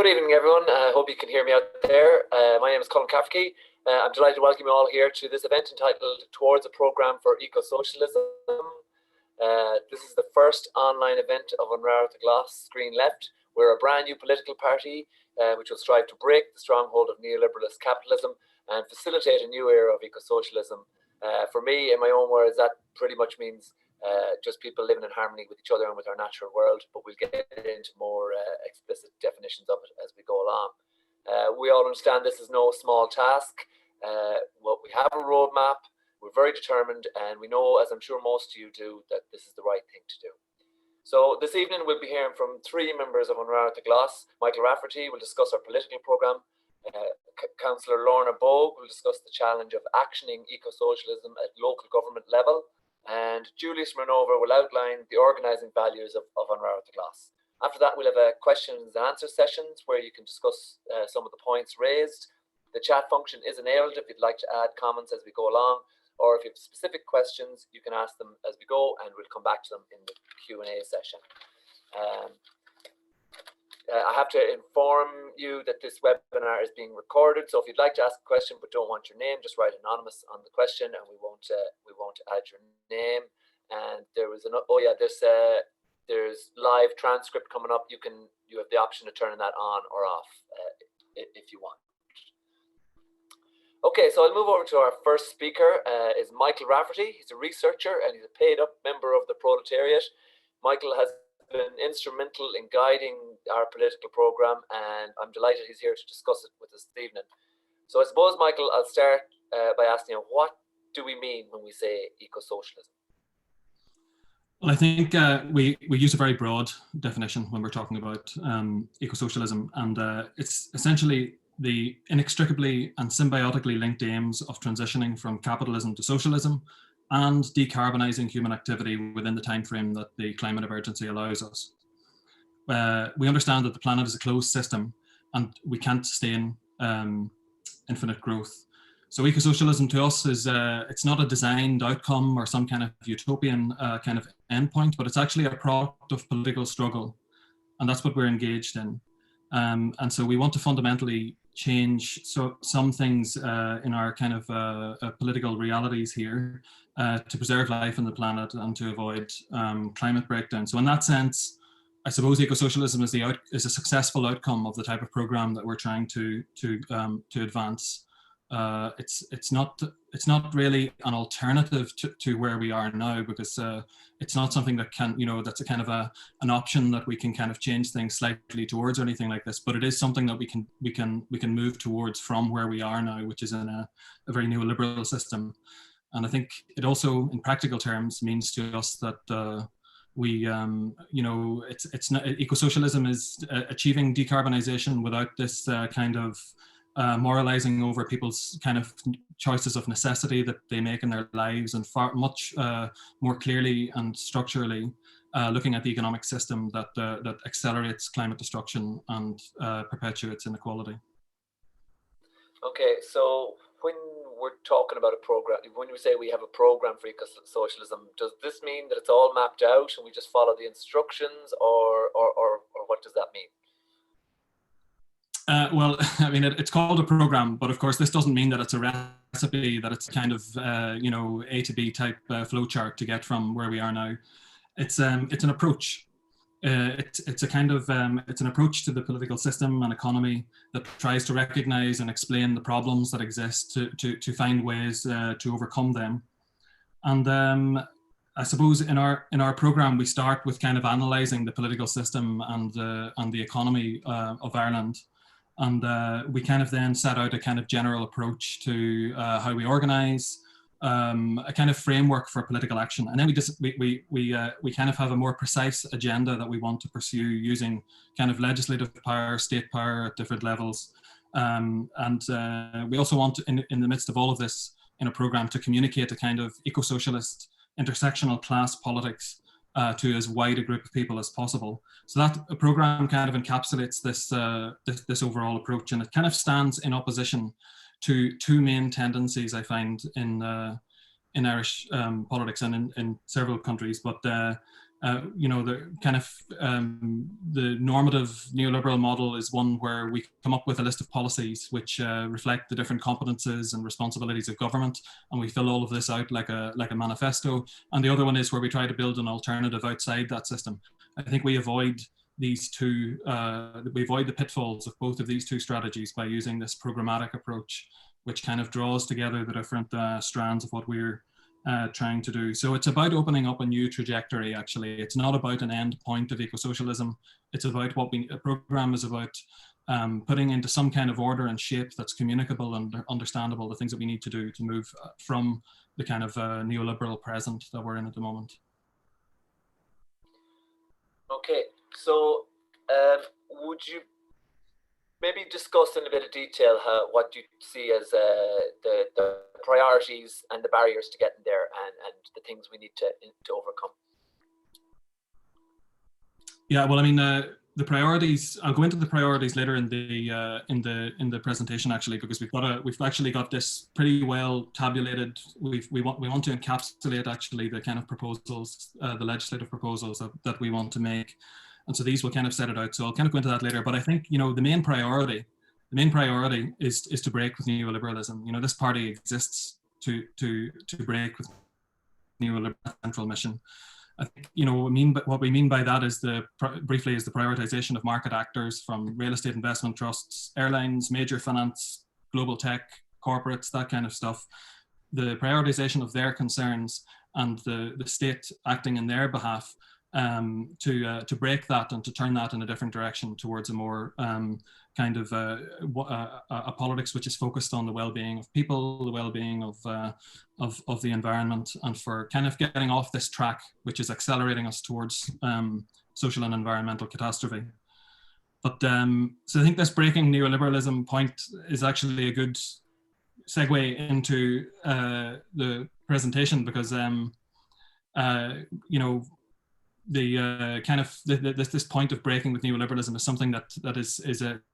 Good evening, everyone. I hope you can hear me out there. My name is Colin Cafferty. I'm delighted to welcome you all here to this event entitled Towards a Programme for Eco-Socialism. This is the first online event of Rabharta Screen Left. We're a brand new political party which will strive to break the stronghold of neoliberalist capitalism and facilitate a new era of eco-socialism. For me, in my own words, that pretty much means just people living in harmony with each other and with our natural world, but we'll get into more explicit definitions of it as we go along. We all understand this is no small task. We have a roadmap, we're very determined, and we know, as I'm sure most of you do, that this is the right thing to do. So this evening we'll be hearing from three members of Rabharta. Michael Rafferty will discuss our political programme. Councillor Lorna Bogue will discuss the challenge of actioning eco-socialism at local government level. And Smirnova will outline the organising values of Rabharta. After that, we'll have a questions and answer sessions where you can discuss some of the points raised. The chat function is enabled if you'd like to add comments as we go along, or if you have specific questions, you can ask them as we go, and we'll come back to them in the Q&A session. I have to inform you that this webinar is being recorded, so if you'd like to ask a question but don't want your name, just write anonymous on the question, and we won't add your name. And there was there's live transcript coming up. You have the option of turning that on or off if you want. Okay, so I'll move over to our first speaker. Is Michael Rafferty. He's a researcher and he's a paid-up member of the proletariat. Michael has been instrumental in guiding our political programme, and I'm delighted he's here to discuss it with us this evening. So I suppose, Michael, I'll start by asking you, what do we mean when we say eco-socialism? Well, I think we use a very broad definition when we're talking about eco-socialism, and it's essentially the inextricably and symbiotically linked aims of transitioning from capitalism to socialism and decarbonising human activity within the time frame that the climate emergency allows us. We understand that the planet is a closed system and we can't sustain infinite growth. So eco-socialism to us is, it's not a designed outcome or some kind of utopian kind of endpoint, but it's actually a product of political struggle. And that's what we're engaged in. And so we want to fundamentally change some things in our kind of political realities here to preserve life on the planet and to avoid climate breakdown. So in that sense, I suppose eco-socialism is a successful outcome of the type of program that we're trying to advance. It's not really an alternative to where we are now, because it's not something that can, that's a kind of an option that we can kind of change things slightly towards or anything like this. But it is something that we can move towards from where we are now, which is in a very neoliberal system. And I think it also, in practical terms, means to us that it's not, eco-socialism is achieving decarbonisation without this kind of moralizing over people's kind of choices of necessity that they make in their lives, and much more clearly and structurally looking at the economic system that accelerates climate destruction and perpetuates inequality. Okay, so when we're talking about a program, when we say we have a program for eco-socialism, does this mean that it's all mapped out and we just follow the instructions, or what does that mean? Well, I mean, it's called a program, but of course, this doesn't mean that it's a recipe, that it's kind of, A to B type flowchart to get from where we are now. It's an approach. It's an approach to the political system and economy that tries to recognize and explain the problems that exist to find ways to overcome them. And I suppose in our program, we start with kind of analyzing the political system and the economy of Ireland. And we kind of then set out a kind of general approach to how we organise, a kind of framework for political action, and then we kind of have a more precise agenda that we want to pursue using kind of legislative power, state power at different levels, and we also want to, in the midst of all of this in a programme, to communicate a kind of eco-socialist intersectional class politics to as wide a group of people as possible. So that programme kind of encapsulates this overall approach, and it kind of stands in opposition to two main tendencies I find in Irish politics and in several countries. But you know, the kind of the normative neoliberal model is one where we come up with a list of policies which reflect the different competences and responsibilities of government, and we fill all of this out like a manifesto. And the other one is where we try to build an alternative outside that system. I think we avoid these two, we avoid the pitfalls of both of these two strategies by using this programmatic approach, which kind of draws together the different strands of what we're trying to do. So it's about opening up a new trajectory, actually. It's not about an end point of eco-socialism. It's about what a program is about putting into some kind of order and shape that's communicable and understandable, the things that we need to do to move from the kind of neoliberal present that we're in at the moment. Okay, so would you maybe discuss in a bit of detail what you see as the priorities and the barriers to getting there, and the things we need to overcome? Yeah, well, I mean, the priorities. I'll go into the priorities later in the presentation, actually, because we've actually got this pretty well tabulated. We want to encapsulate actually the kind of proposals, the legislative proposals that we want to make. And so these will kind of set it out. So I'll kind of go into that later. But I think, you know, the main priority is to break with neoliberalism. You know, this party exists to break with neoliberal central mission. I think, you know, what we mean by that is briefly the prioritization of market actors, from real estate investment trusts, airlines, major finance, global tech, corporates, that kind of stuff. The prioritization of their concerns and the state acting in their behalf to break that and to turn that in a different direction towards a more kind of a politics which is focused on the well-being of people, the well-being of the environment, and for kind of getting off this track which is accelerating us towards social and environmental catastrophe. But so I think this breaking neoliberalism point is actually a good segue into the presentation, because you know, the kind of this point of breaking with neoliberalism is something that is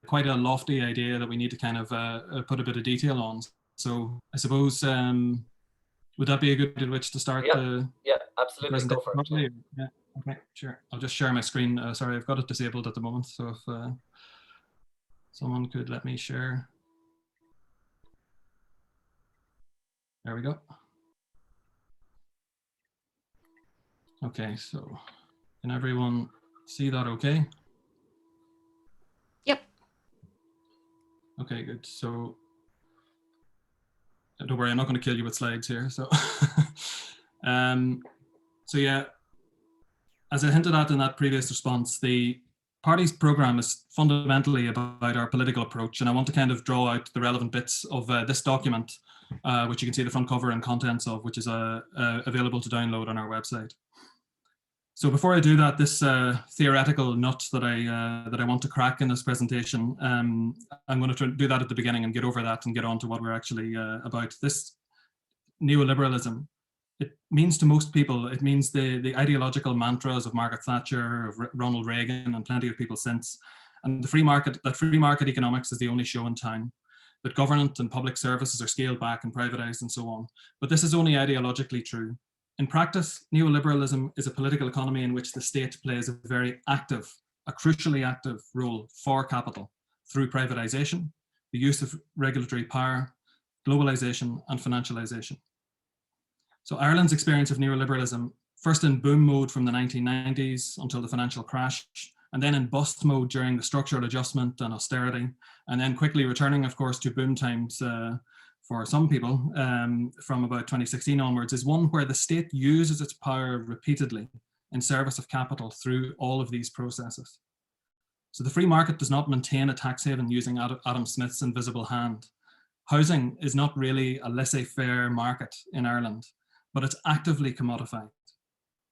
quite a lofty idea that we need to kind of put a bit of detail on. So I suppose would that be a good in which to start? Yeah, absolutely. Go for it. Yeah, okay, sure. I'll just share my screen. Sorry, I've got it disabled at the moment. So if someone could let me share. There we go. Okay, so can everyone see that okay? Yep. Okay, good. So don't worry, I'm not going to kill you with slides here. So, so yeah, as I hinted at in that previous response, the party's program is fundamentally about our political approach, and I want to kind of draw out the relevant bits of this document, which you can see the front cover and contents of, which is available to download on our website. So before I do that, this theoretical nut that I want to crack in this presentation, I'm going to do that at the beginning and get over that and get on to what we're actually about. This neoliberalism, it means to most people, it means the ideological mantras of Margaret Thatcher, of Ronald Reagan, and plenty of people since. And the free market economics is the only show in town, that government and public services are scaled back and privatized and so on. But this is only ideologically true. In practice, neoliberalism is a political economy in which the state plays a very active, a crucially active role for capital through privatization, the use of regulatory power, globalization, and financialization. So Ireland's experience of neoliberalism, first in boom mode from the 1990s until the financial crash, and then in bust mode during the structural adjustment and austerity, and then quickly returning, of course, to boom times for some people from about 2016 onwards, is one where the state uses its power repeatedly in service of capital through all of these processes. So the free market does not maintain a tax haven using Adam Smith's invisible hand. Housing is not really a laissez-faire market in Ireland, but it's actively commodified.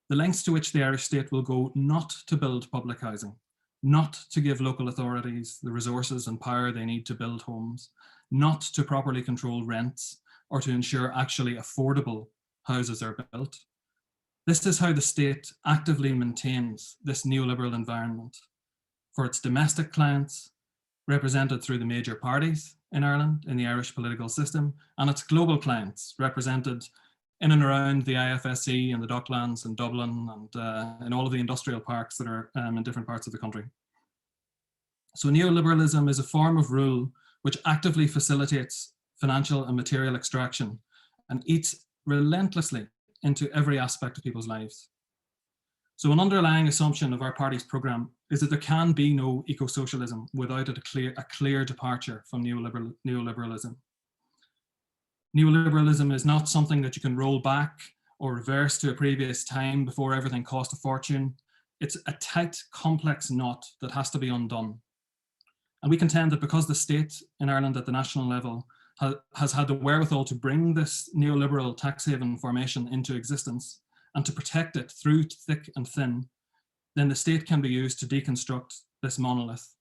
The lengths to which the Irish state will go not to build public housing, not to give local authorities the resources and power they need to build homes, not to properly control rents or to ensure actually affordable houses are built. This is how the state actively maintains this neoliberal environment for its domestic clients, represented through the major parties in Ireland, in the Irish political system, and its global clients, represented in and around the IFSC and the Docklands in Dublin and in all of the industrial parks that are in different parts of the country. So neoliberalism is a form of rule which actively facilitates financial and material extraction and eats relentlessly into every aspect of people's lives. So an underlying assumption of our party's programme is that there can be no eco-socialism without a clear departure from neoliberalism. Neoliberalism is not something that you can roll back or reverse to a previous time before everything cost a fortune. It's a tight, complex knot that has to be undone. And we contend that because the state in Ireland at the national level has had the wherewithal to bring this neoliberal tax haven formation into existence and to protect it through thick and thin, then the state can be used to deconstruct this monolith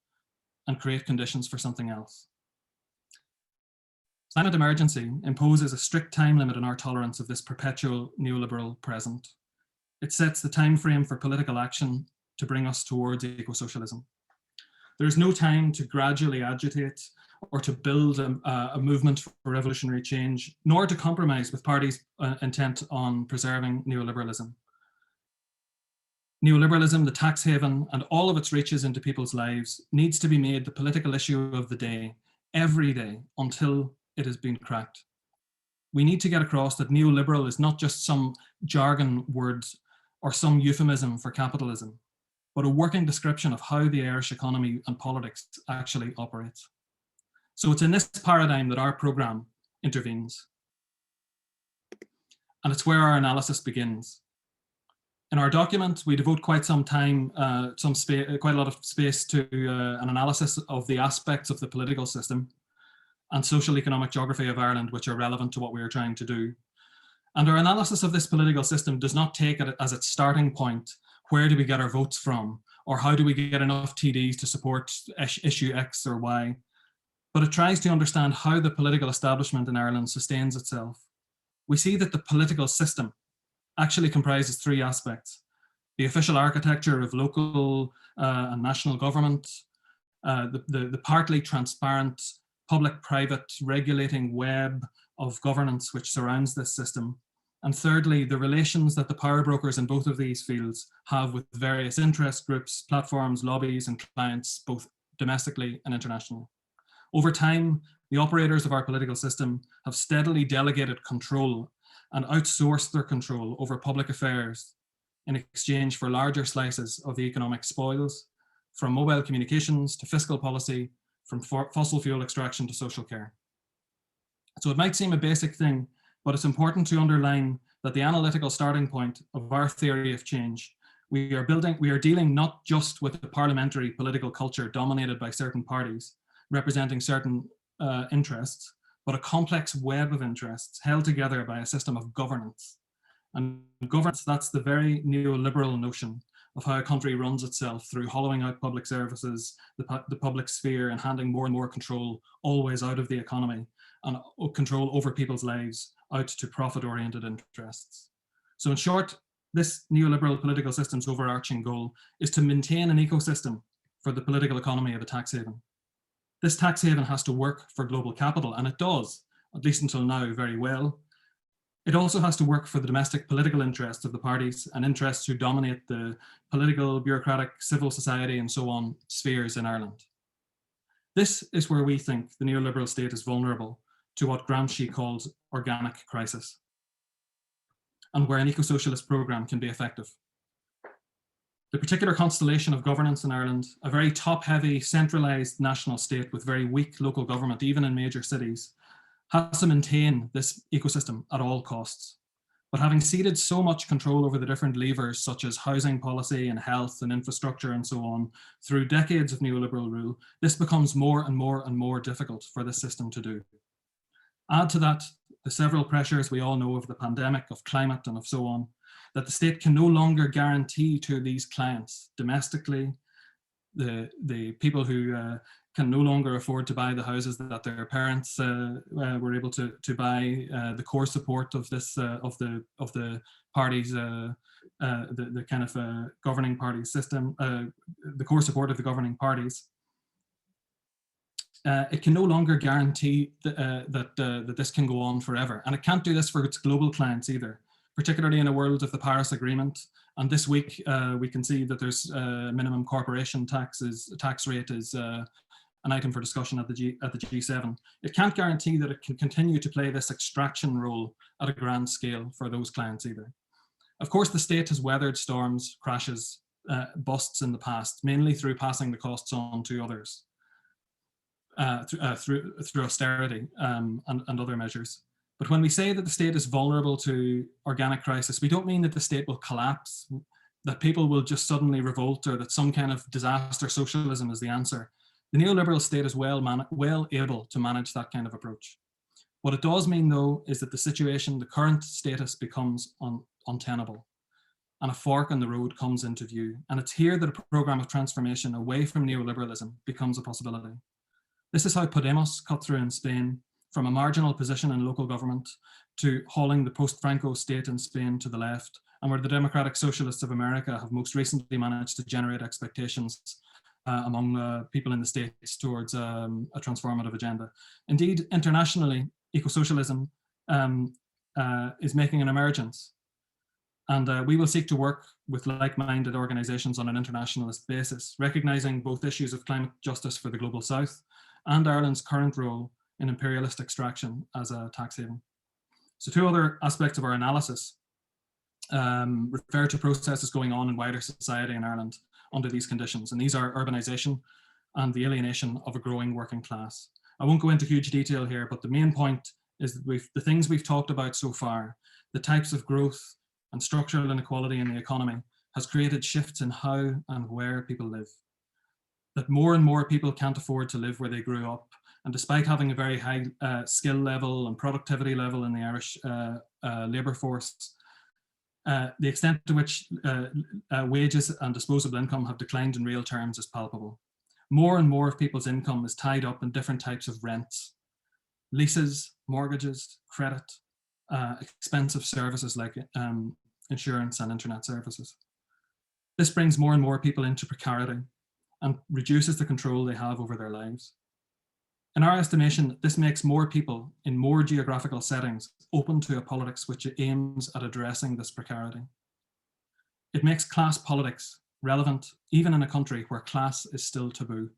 and create conditions for something else. Climate emergency imposes a strict time limit on our tolerance of this perpetual neoliberal present. It sets the time frame for political action to bring us towards eco-socialism. There is no time to gradually agitate or to build a movement for revolutionary change, nor to compromise with parties intent on preserving neoliberalism. Neoliberalism, the tax haven, and all of its reaches into people's lives needs to be made the political issue of the day, every day, until it has been cracked. We need to get across that neoliberal is not just some jargon words or some euphemism for capitalism, but a working description of how the Irish economy and politics actually operates. So it's in this paradigm that our programme intervenes. And it's where our analysis begins. In our document, we devote quite some time, quite a lot of space to an analysis of the aspects of the political system and social economic geography of Ireland, which are relevant to what we are trying to do. And our analysis of this political system does not take it as its starting point, where do we get our votes from, or how do we get enough TDs to support issue X or Y, but it tries to understand how the political establishment in Ireland sustains itself. We see that the political system actually comprises three aspects: the official architecture of local and national government, the partly transparent public-private regulating web of governance which surrounds this system, and thirdly, the relations that the power brokers in both of these fields have with various interest groups, platforms, lobbies, and clients, both domestically and internationally. Over time, the operators of our political system have steadily delegated control and outsourced their control over public affairs in exchange for larger slices of the economic spoils, from mobile communications to fiscal policy, from fossil fuel extraction to social care. So it might seem a basic thing, but it's important to underline that the analytical starting point of our theory of change, we are dealing not just with a parliamentary political culture dominated by certain parties, representing certain interests, but a complex web of interests held together by a system of governance. And governance, that's the very neoliberal notion of how a country runs itself through hollowing out public services, the public sphere, and handing more and more control always out of the economy and control over people's lives out to profit-oriented interests. So in short, this neoliberal political system's overarching goal is to maintain an ecosystem for the political economy of a tax haven. This tax haven has to work for global capital, and it does, at least until now, very well. It also has to work for the domestic political interests of the parties and interests who dominate the political, bureaucratic, civil society, and so on spheres in Ireland. This is where we think the neoliberal state is vulnerable to what Gramsci calls organic crisis, and where an eco-socialist programme can be effective. The particular constellation of governance in Ireland, a very top-heavy, centralised national state with very weak local government, even in major cities, has to maintain this ecosystem at all costs. But having ceded so much control over the different levers, such as housing policy and health and infrastructure and so on, through decades of neoliberal rule, this becomes more and more and more difficult for the system to do. Add to that the several pressures we all know of the pandemic, of climate, and of so on, that the state can no longer guarantee to these clients domestically, the people who can no longer afford to buy the houses that their parents were able to buy, the core support of this of the parties, the kind of governing party system, the core support of the governing parties. it can no longer guarantee that this can go on forever. And it can't do this for its global clients either, particularly in a world of the Paris Agreement. And this week, we can see that there's minimum corporation tax rate is an item for discussion at the G7. It can't guarantee that it can continue to play this extraction role at a grand scale for those clients either. Of course, the state has weathered storms, crashes, busts in the past, mainly through passing the costs on to others. Through austerity and other measures. But when we say that the state is vulnerable to organic crisis, we don't mean that the state will collapse, that people will just suddenly revolt, or that some kind of disaster socialism is the answer. The neoliberal state is well able to manage that kind of approach. What it does mean, though, is that the situation, the current status, becomes untenable, and a fork in the road comes into view. And it's here that a program of transformation away from neoliberalism becomes a possibility. This is how Podemos cut through in Spain, from a marginal position in local government to hauling the post-Franco state in Spain to the left, and where the Democratic Socialists of America have most recently managed to generate expectations among people in the States towards a transformative agenda. Indeed, internationally, eco-socialism is making an emergence. And we will seek to work with like-minded organizations on an internationalist basis, recognizing both issues of climate justice for the global south and Ireland's current role in imperialist extraction as a tax haven. So two other aspects of our analysis refer to processes going on in wider society in Ireland under these conditions, and these are urbanisation and the alienation of a growing working class. I won't go into huge detail here, but the main point is that the things we've talked about so far, the types of growth and structural inequality in the economy, has created shifts in how and where people live. That more and more people can't afford to live where they grew up. And despite having a very high skill level and productivity level in the Irish labour force, the extent to which wages and disposable income have declined in real terms is palpable. More and more of people's income is tied up in different types of rents, leases, mortgages, credit, expensive services like insurance and internet services. This brings more and more people into precarity and reduces the control they have over their lives. In our estimation, this makes more people in more geographical settings open to a politics which aims at addressing this precarity. It makes class politics relevant even in a country where class is still taboo.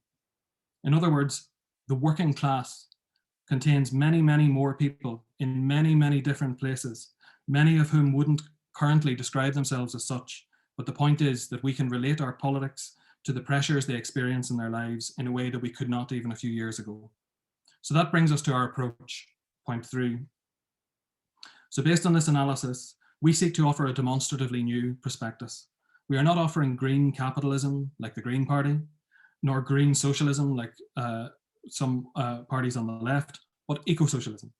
In other words, the working class contains many, many more people in many, many different places, many of whom wouldn't currently describe themselves as such. But the point is that we can relate our politics to the pressures they experience in their lives in a way that we could not even a few years ago. So that brings us to our approach, point 3. So based on this analysis, we seek to offer a demonstratively new prospectus. We are not offering green capitalism like the Green Party, nor green socialism like some parties on the left, but eco-socialism.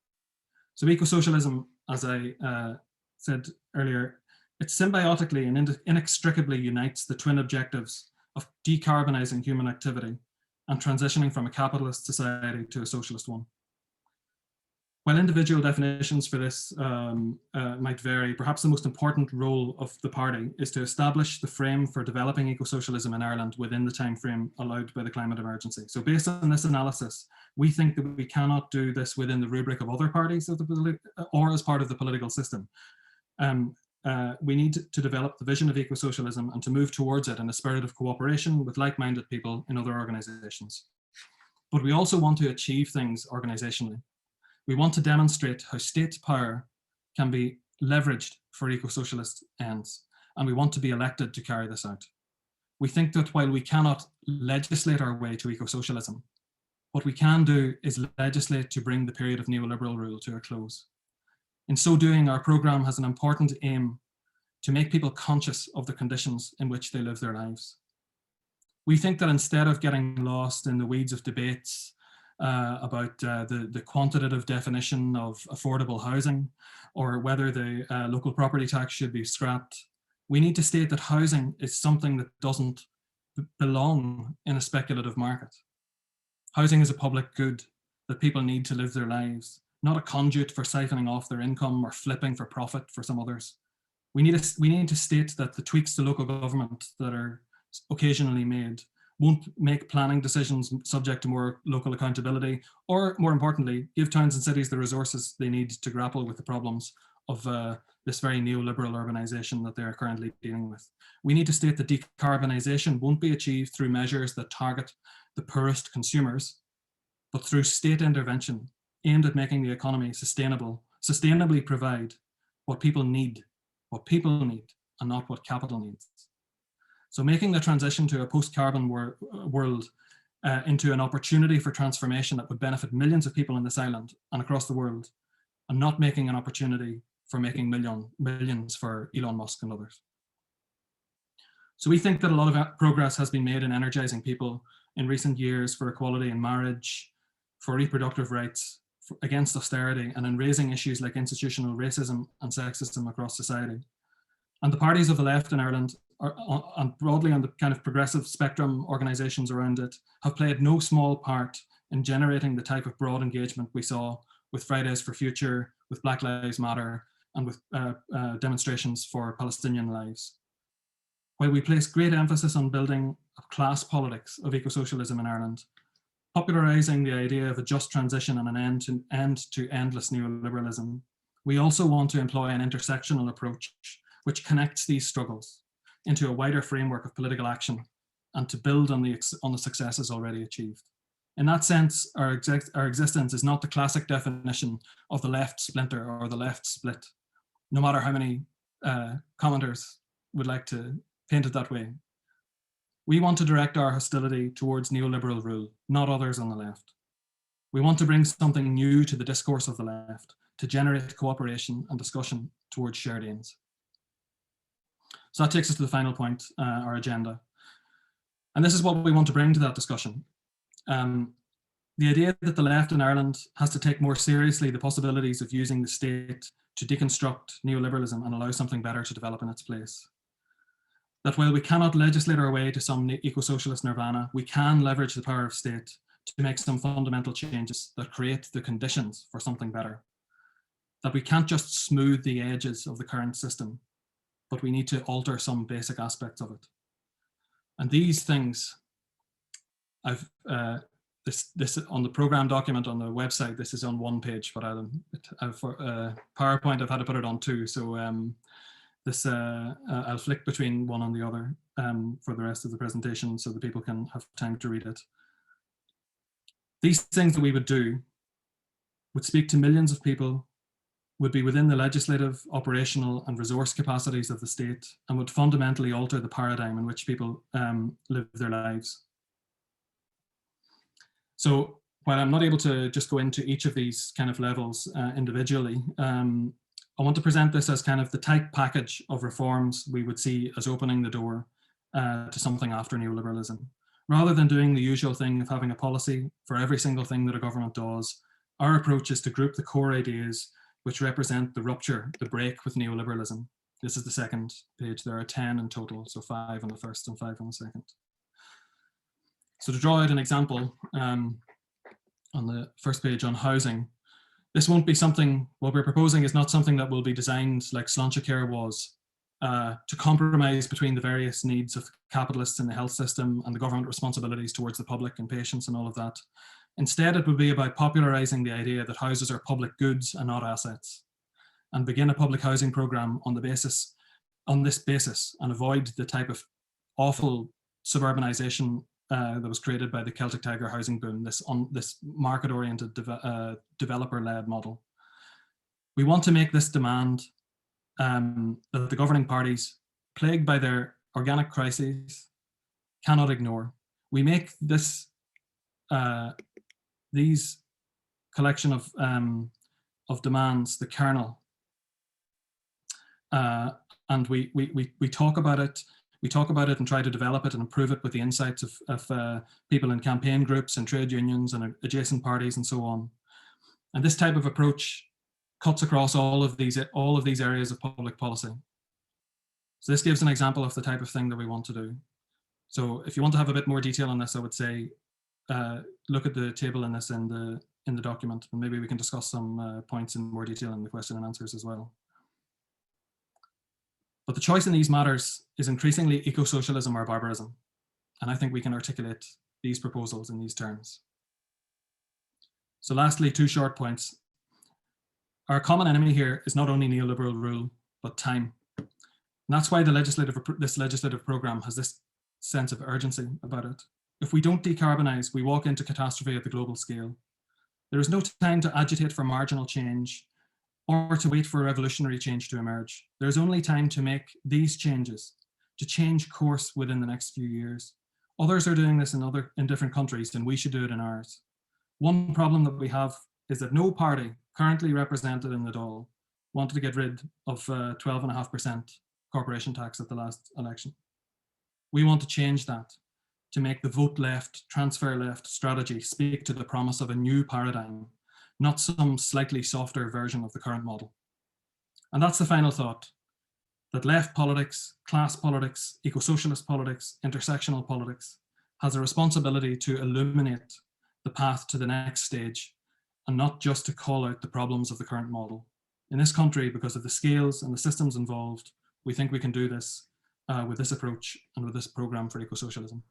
So eco-socialism, as I said earlier, it symbiotically and inextricably unites the twin objectives of decarbonizing human activity and transitioning from a capitalist society to a socialist one. While individual definitions for this might vary, perhaps the most important role of the party is to establish the frame for developing eco-socialism in Ireland within the time frame allowed by the climate emergency. So based on this analysis, we think that we cannot do this within the rubric of other parties of or as part of the political system. We need to develop the vision of eco-socialism and to move towards it in a spirit of cooperation with like-minded people in other organizations. But we also want to achieve things organizationally. We want to demonstrate how state power can be leveraged for eco-socialist ends, and we want to be elected to carry this out. We think that while we cannot legislate our way to eco-socialism, what we can do is legislate to bring the period of neoliberal rule to a close. In so doing, our programme has an important aim to make people conscious of the conditions in which they live their lives. We think that instead of getting lost in the weeds of debates about the quantitative definition of affordable housing or whether the local property tax should be scrapped, we need to state that housing is something that doesn't belong in a speculative market. Housing is a public good that people need to live their lives, not a conduit for siphoning off their income or flipping for profit for some others. We need to state that the tweaks to local government that are occasionally made won't make planning decisions subject to more local accountability, or more importantly, give towns and cities the resources they need to grapple with the problems of this very neoliberal urbanization that they're currently dealing with. We need to state that decarbonisation won't be achieved through measures that target the poorest consumers, but through state intervention aimed at making the economy sustainable, sustainably provide what people need, and not what capital needs. So making the transition to a post-carbon world into an opportunity for transformation that would benefit millions of people in this island and across the world, and not making an opportunity for making millions for Elon Musk and others. So we think that a lot of progress has been made in energizing people in recent years for equality in marriage, for reproductive rights, against austerity, and in raising issues like institutional racism and sexism across society. And the parties of the left in Ireland, and broadly on the kind of progressive spectrum organisations around it, have played no small part in generating the type of broad engagement we saw with Fridays for Future, with Black Lives Matter, and with demonstrations for Palestinian lives. While we place great emphasis on building a class politics of eco-socialism in Ireland, popularising the idea of a just transition and an end to endless neoliberalism, we also want to employ an intersectional approach which connects these struggles into a wider framework of political action and to build on the successes already achieved. In that sense, our existence is not the classic definition of the left splinter or the left split, no matter how many commenters would like to paint it that way. We want to direct our hostility towards neoliberal rule, not others on the left. We want to bring something new to the discourse of the left, to generate cooperation and discussion towards shared aims. So that takes us to the final point, our agenda. And this is what we want to bring to that discussion. The idea that the left in Ireland has to take more seriously the possibilities of using the state to deconstruct neoliberalism and allow something better to develop in its place. That while we cannot legislate our way to some eco-socialist nirvana, we can leverage the power of state to make some fundamental changes that create the conditions for something better. That we can't just smooth the edges of the current system, but we need to alter some basic aspects of it. And these things, this on the program document on the website, this is on one page, but for PowerPoint, I've had to put it on two. So I'll flick between one and the other for the rest of the presentation so that people can have time to read it. These things that we would do would speak to millions of people, would be within the legislative, operational and resource capacities of the state, and would fundamentally alter the paradigm in which people live their lives. So while I'm not able to just go into each of these kind of levels individually, I want to present this as kind of the type package of reforms we would see as opening the door to something after neoliberalism. Rather than doing the usual thing of having a policy for every single thing that a government does, our approach is to group the core ideas which represent the rupture, the break with neoliberalism. This is the second page. There are 10 in total, so 5 on the first and 5 on the second. So to draw out an example on the first page on housing, this won't be something, what we're proposing is not something that will be designed like Cllr was to compromise between the various needs of capitalists in the health system and the government responsibilities towards the public and patients and all of that. Instead, it would be about popularising the idea that houses are public goods and not assets, and begin a public housing programme on this basis and avoid the type of awful suburbanisation that was created by the Celtic Tiger housing boom, this market-oriented developer-led model. We want to make this demand that the governing parties, plagued by their organic crises, cannot ignore. We make this these collection of demands the kernel, and we talk about it. We talk about it and try to develop it and improve it with the insights of people in campaign groups and trade unions and adjacent parties and so on. And this type of approach cuts across all of these areas of public policy. So this gives an example of the type of thing that we want to do. So if you want to have a bit more detail on this, I would say look at the table in this in the document, and maybe we can discuss some points in more detail in the question and answers as well. But the choice in these matters is increasingly eco-socialism or barbarism. And I think we can articulate these proposals in these terms. So lastly, 2 short points. Our common enemy here is not only neoliberal rule, but time. And that's why this legislative programme has this sense of urgency about it. If we don't decarbonise, we walk into catastrophe at the global scale. There is no time to agitate for marginal change or to wait for a revolutionary change to emerge. There's only time to make these changes, to change course within the next few years. Others are doing this in different countries, and we should do it in ours. One problem that we have is that no party currently represented in the Dáil wanted to get rid of 12.5% corporation tax at the last election. We want to change that, to make the vote left, transfer left strategy speak to the promise of a new paradigm, not some slightly softer version of the current model. And that's the final thought, that left politics, class politics, eco-socialist politics, intersectional politics has a responsibility to illuminate the path to the next stage and not just to call out the problems of the current model. In this country, because of the scales and the systems involved, we think we can do this with this approach and with this programme for eco-socialism.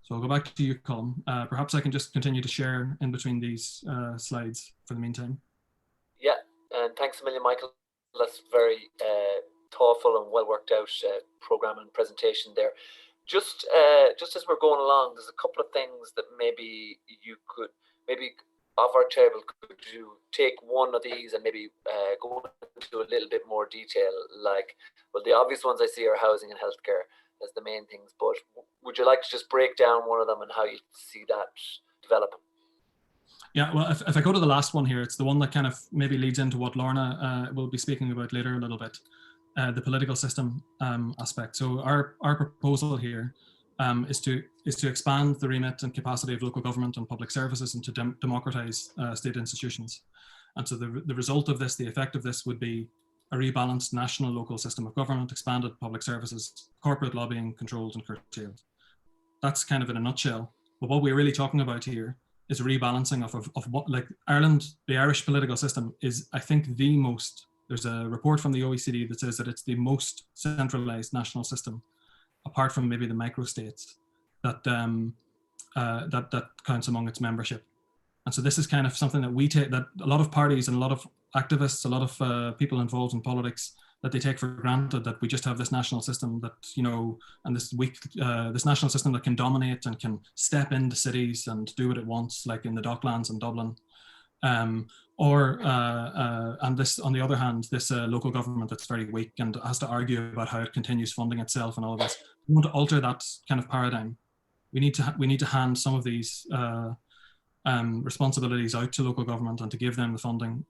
So I'll go back to you, Colm. Perhaps I can just continue to share in between these slides for the meantime. Yeah, and thanks a million, Michael. That's very thoughtful and well worked out programme and presentation there. Just as we're going along, there's a couple of things that maybe you could, off our table, could you take one of these and maybe go into a little bit more detail? Like, well, the obvious ones I see are housing and healthcare as the main things, but would you like to just break down one of them and how you see that develop? Yeah, well, if I go to the last one here, it's the one that kind of maybe leads into what Lorna will be speaking about later a little bit, the political system aspect. So our proposal here is to expand the remit and capacity of local government and public services and to democratise state institutions. And so the result of this, the effect of this, would be a rebalanced national local system of government, expanded public services, corporate lobbying controlled and curtailed. That's kind of in a nutshell. But what we're really talking about here is a rebalancing of what, like Ireland, the Irish political system is, I think, the most, there's a report from the OECD that says that it's the most centralised national system, apart from maybe the microstates, that counts among its membership. And so this is kind of something that we take, that a lot of parties and a lot of activists, a lot of people involved in politics, that they take for granted, that we just have this national system that, you know, and this national system that can dominate and can step into cities and do what it wants, like in the Docklands in Dublin. And this, on the other hand, this local government that's very weak and has to argue about how it continues funding itself and all of this. We want to alter that kind of paradigm. We need to hand some of these responsibilities out to local government and to give them the funding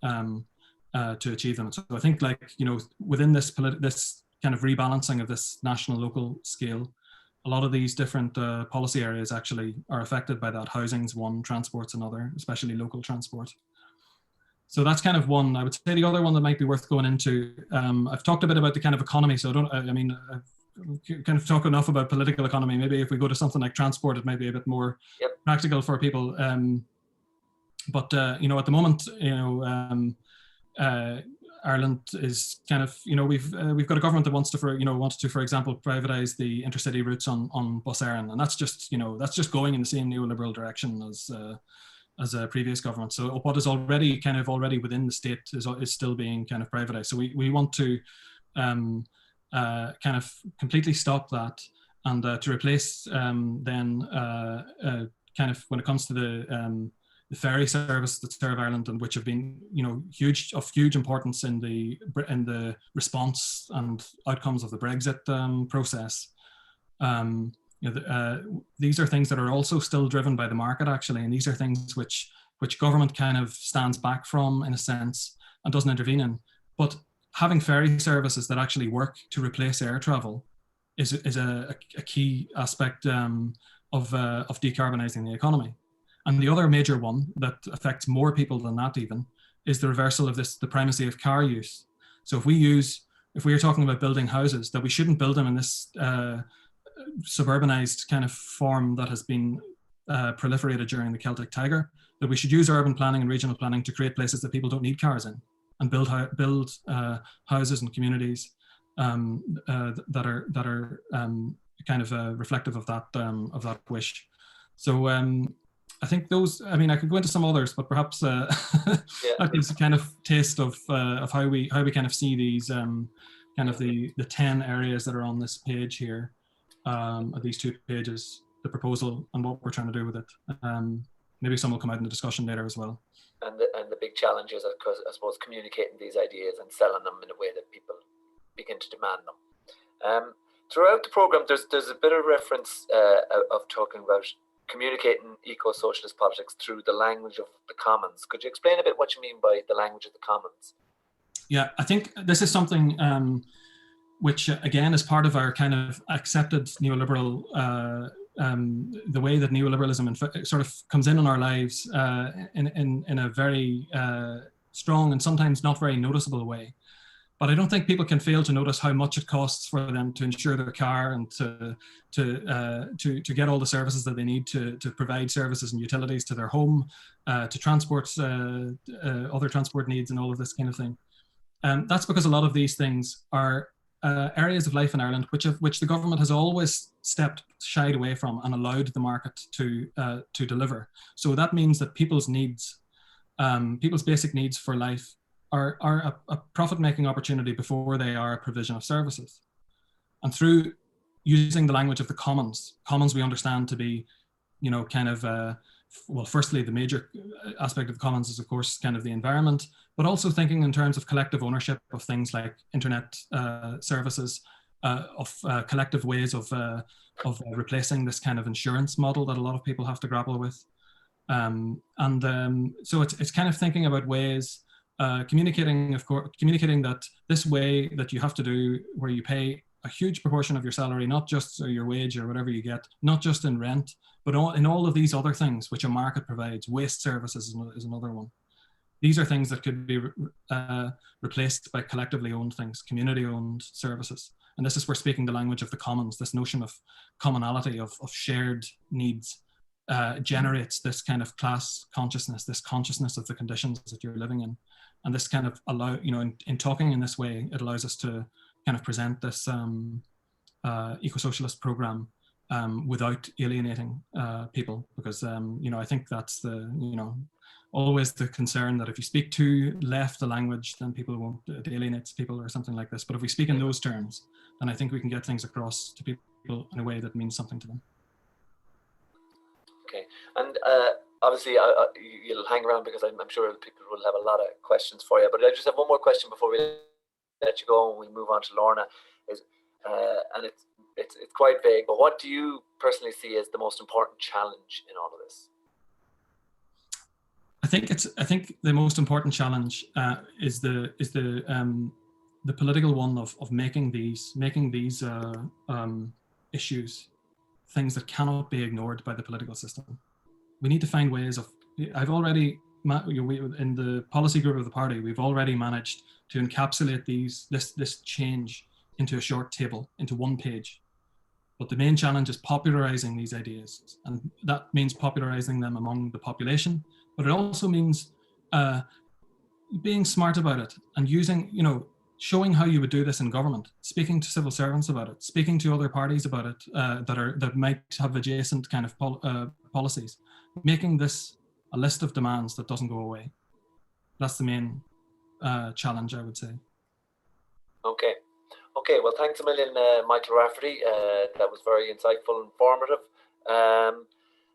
to achieve them. So I think, like, you know, within this kind of rebalancing of this national local scale, a lot of these different policy areas actually are affected by that. Housing's one, transport's another, especially local transport. So that's kind of one. I would say the other one that might be worth going into, I've talked a bit about the kind of economy, so I've kind of talked enough about political economy. Maybe if we go to something like transport, it might be a bit more practical for people. You know, at the moment, you know, Ireland is kind of, you know, we've got a government that wants to, for example, privatise the intercity routes on Bus Éireann, and that's just, you know, that's just going in the same neoliberal direction as a previous government. So what is already within the state is still being kind of privatised. So we want to kind of completely stop that and to replace then kind of, when it comes to the ferry service that serve Ireland and which have been, you know, of huge importance in the response and outcomes of the Brexit process. You know, these are things that are also still driven by the market, actually, and these are things which government kind of stands back from in a sense and doesn't intervene in. But having ferry services that actually work to replace air travel is a key aspect of decarbonising the economy. And the other major one that affects more people than that even is the reversal of the primacy of car use. So if we are talking about building houses, that we shouldn't build them in this suburbanized kind of form that has been proliferated during the Celtic Tiger, that we should use urban planning and regional planning to create places that people don't need cars in and build houses and communities that are kind of reflective of that wish. So I think those. I mean, I could go into some others, but perhaps that gives a kind of taste of how we kind of see these kind of the 10 areas that are on this page here, of these 2 pages, the proposal and what we're trying to do with it. Maybe some will come out in the discussion later as well. And the big challenge is, I suppose, communicating these ideas and selling them in a way that people begin to demand them. Throughout the program, there's a bit of reference of talking about communicating eco-socialist politics through the language of the commons. Could you explain a bit what you mean by the language of the commons? Yeah, I think this is something which, again, is part of our kind of accepted neoliberal, the way that neoliberalism sort of comes in our lives in a very strong and sometimes not very noticeable way. But I don't think people can fail to notice how much it costs for them to insure their car and to get all the services that they need to provide services and utilities to their home, to transport other transport needs and all of this kind of thing. That's because a lot of these things are areas of life in Ireland which the government has always shied away from and allowed the market to deliver. So that means that people's needs, people's basic needs for life, are a profit-making opportunity before they are a provision of services. And through using the language of the commons we understand to be, you know, kind of, well, firstly, the major aspect of the commons is, of course, kind of the environment, but also thinking in terms of collective ownership of things like internet services, of collective ways of replacing this kind of insurance model that a lot of people have to grapple with. So it's kind of thinking about ways, communicating that this way that you have to do, where you pay a huge proportion of your salary, not just your wage or whatever you get, not just in rent, but in all of these other things which a market provides. Waste services is another one. These are things that could be replaced by collectively owned things, community owned services. And this is where speaking the language of the commons, this notion of commonality, of shared needs, generates this kind of class consciousness, this consciousness of the conditions that you're living in. And this kind of in talking in this way, it allows us to kind of present this eco-socialist program without alienating people, because I think that's always the concern, that if you speak too left the language, then people won't, it alienates people or something like this. But if we speak in those terms, then I think we can get things across to people in a way that means something to them. Okay, and obviously you'll hang around because I'm sure people will have a lot of questions for you, but I just have one more question before we let you go and we move on to Lorna. And it's quite vague, but what do you personally see as the most important challenge in all of this? I think the most important challenge is the political one of making these issues things that cannot be ignored by the political system. We need to find ways of. I've already in the policy group of the party, we've already managed to encapsulate this change into a short table, into one page. But the main challenge is popularizing these ideas, and that means popularizing them among the population. But it also means being smart about it and using, showing how you would do this in government, speaking to civil servants about it, speaking to other parties about it that might have adjacent kind of policies, making this a list of demands that doesn't go away. That's the main challenge, I would say. Okay, well, thanks a million, Michael Rafferty. That was very insightful and informative.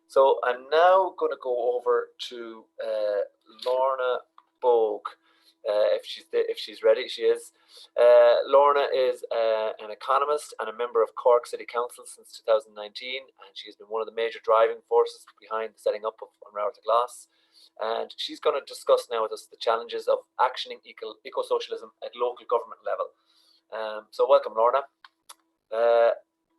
So I'm now going to go over to Lorna Bogue, if she's ready. She is. Lorna is an economist and a member of Cork City Council since 2019, and she has been one of the major driving forces behind the setting up of arg-gl. And she's going to discuss now with us the challenges of actioning eco-socialism at local government level. So welcome, Lorna.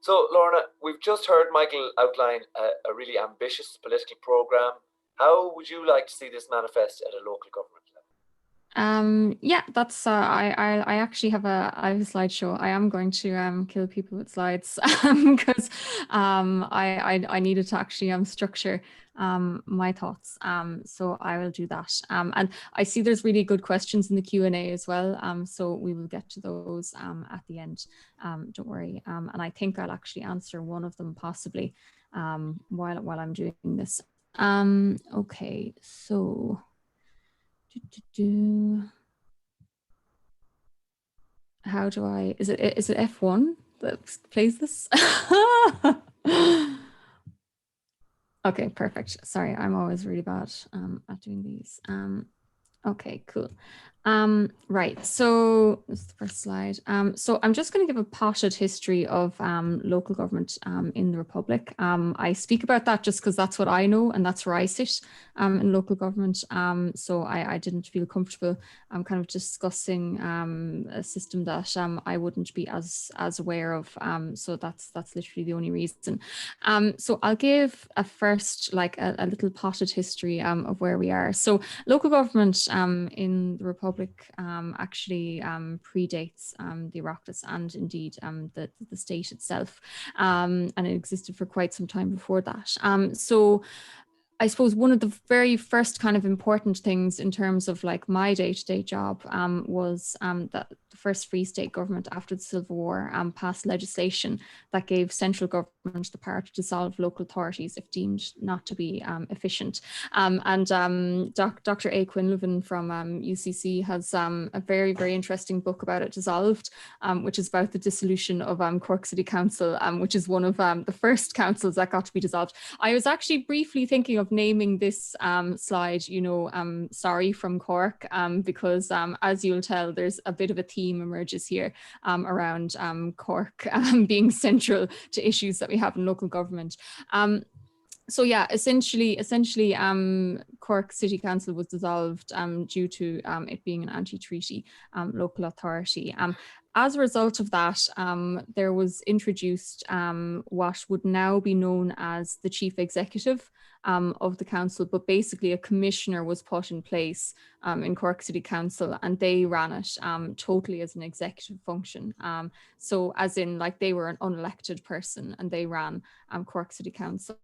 So Lorna, we've just heard Michael outline a really ambitious political programme. How would you like to see this manifest at a local government level? Yeah, that's I actually have a slideshow. I am going to kill people with slides because I needed to actually structure my thoughts. So I will do that. And I see there's really good questions in the Q&A as well. So we will get to those at the end. Don't worry. And I think I'll actually answer one of them possibly while I'm doing this. Okay, so how do I, is it F1 that plays this? Okay, perfect. Sorry, I'm always really bad at doing these. Okay, cool. Right, so this is the first slide. So I'm just going to give a potted history of local government in the Republic. I speak about that just because that's what I know and that's where I sit in local government. So I didn't feel comfortable kind of discussing a system that I wouldn't be as aware of. So that's literally the only reason. So I'll give a first, like a little potted history of where we are. So local government in the Republic actually predates the Oireachtas and indeed the state itself, and it existed for quite some time before that. So I suppose one of the very first kind of important things in terms of like my day-to-day job was that the first Free State government after the Civil War passed legislation that gave central government the power to dissolve local authorities if deemed not to be efficient. And Dr. A. Quinlivan from UCC has a very, very interesting book about it, Dissolved, which is about the dissolution of Cork City Council, which is one of the first councils that got to be dissolved. I was actually briefly thinking of naming this slide, you know, sorry from Cork, because as you'll tell, there's a bit of a theme emerges here around Cork being central to issues that we have in local government. So yeah, essentially, Cork City Council was dissolved due to it being an anti-treaty local authority. As a result of that, there was introduced what would now be known as the chief executive of the council, but basically a commissioner was put in place in Cork City Council, and they ran it totally as an executive function. So as in, like, they were an unelected person and they ran Cork City Council.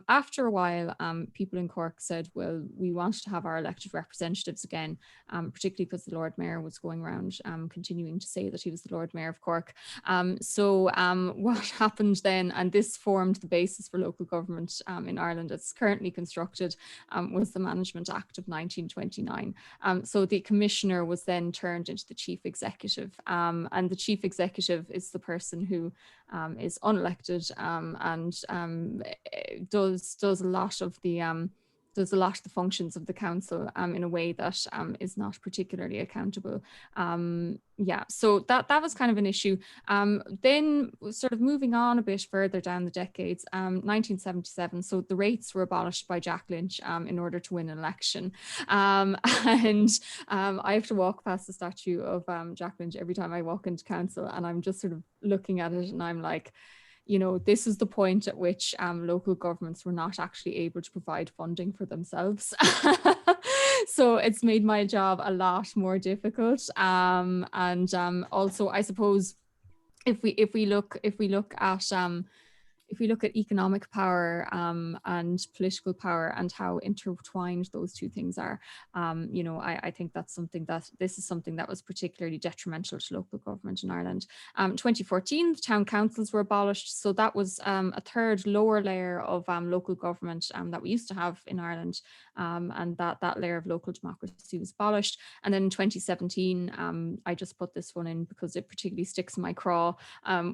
After a while, people in Cork said, well, we want to have our elected representatives again, particularly because the Lord Mayor was going around continuing to say that he was the Lord Mayor of Cork. So what happened then, and this formed the basis for local government in Ireland as currently constructed, was the Management Act of 1929. So the commissioner was then turned into the chief executive, and the chief executive is the person who is unelected and does a lot of the functions of the council in a way that is not particularly accountable. Yeah, so that was kind of an issue. Then sort of moving on a bit further down the decades, 1977, so the rates were abolished by Jack Lynch in order to win an election. And I have to walk past the statue of Jack Lynch every time I walk into council, and I'm just sort of looking at it and I'm like, you know, this is the point at which local governments were not actually able to provide funding for themselves. So it's made my job a lot more difficult. And also, I suppose, if we look at economic power and political power and how intertwined those two things are, you know, I think that's something this is something that was particularly detrimental to local government in Ireland. 2014, the town councils were abolished. So that was a third lower layer of local government that we used to have in Ireland. And that layer of local democracy was abolished. And then in 2017, I just put this one in because it particularly sticks in my craw,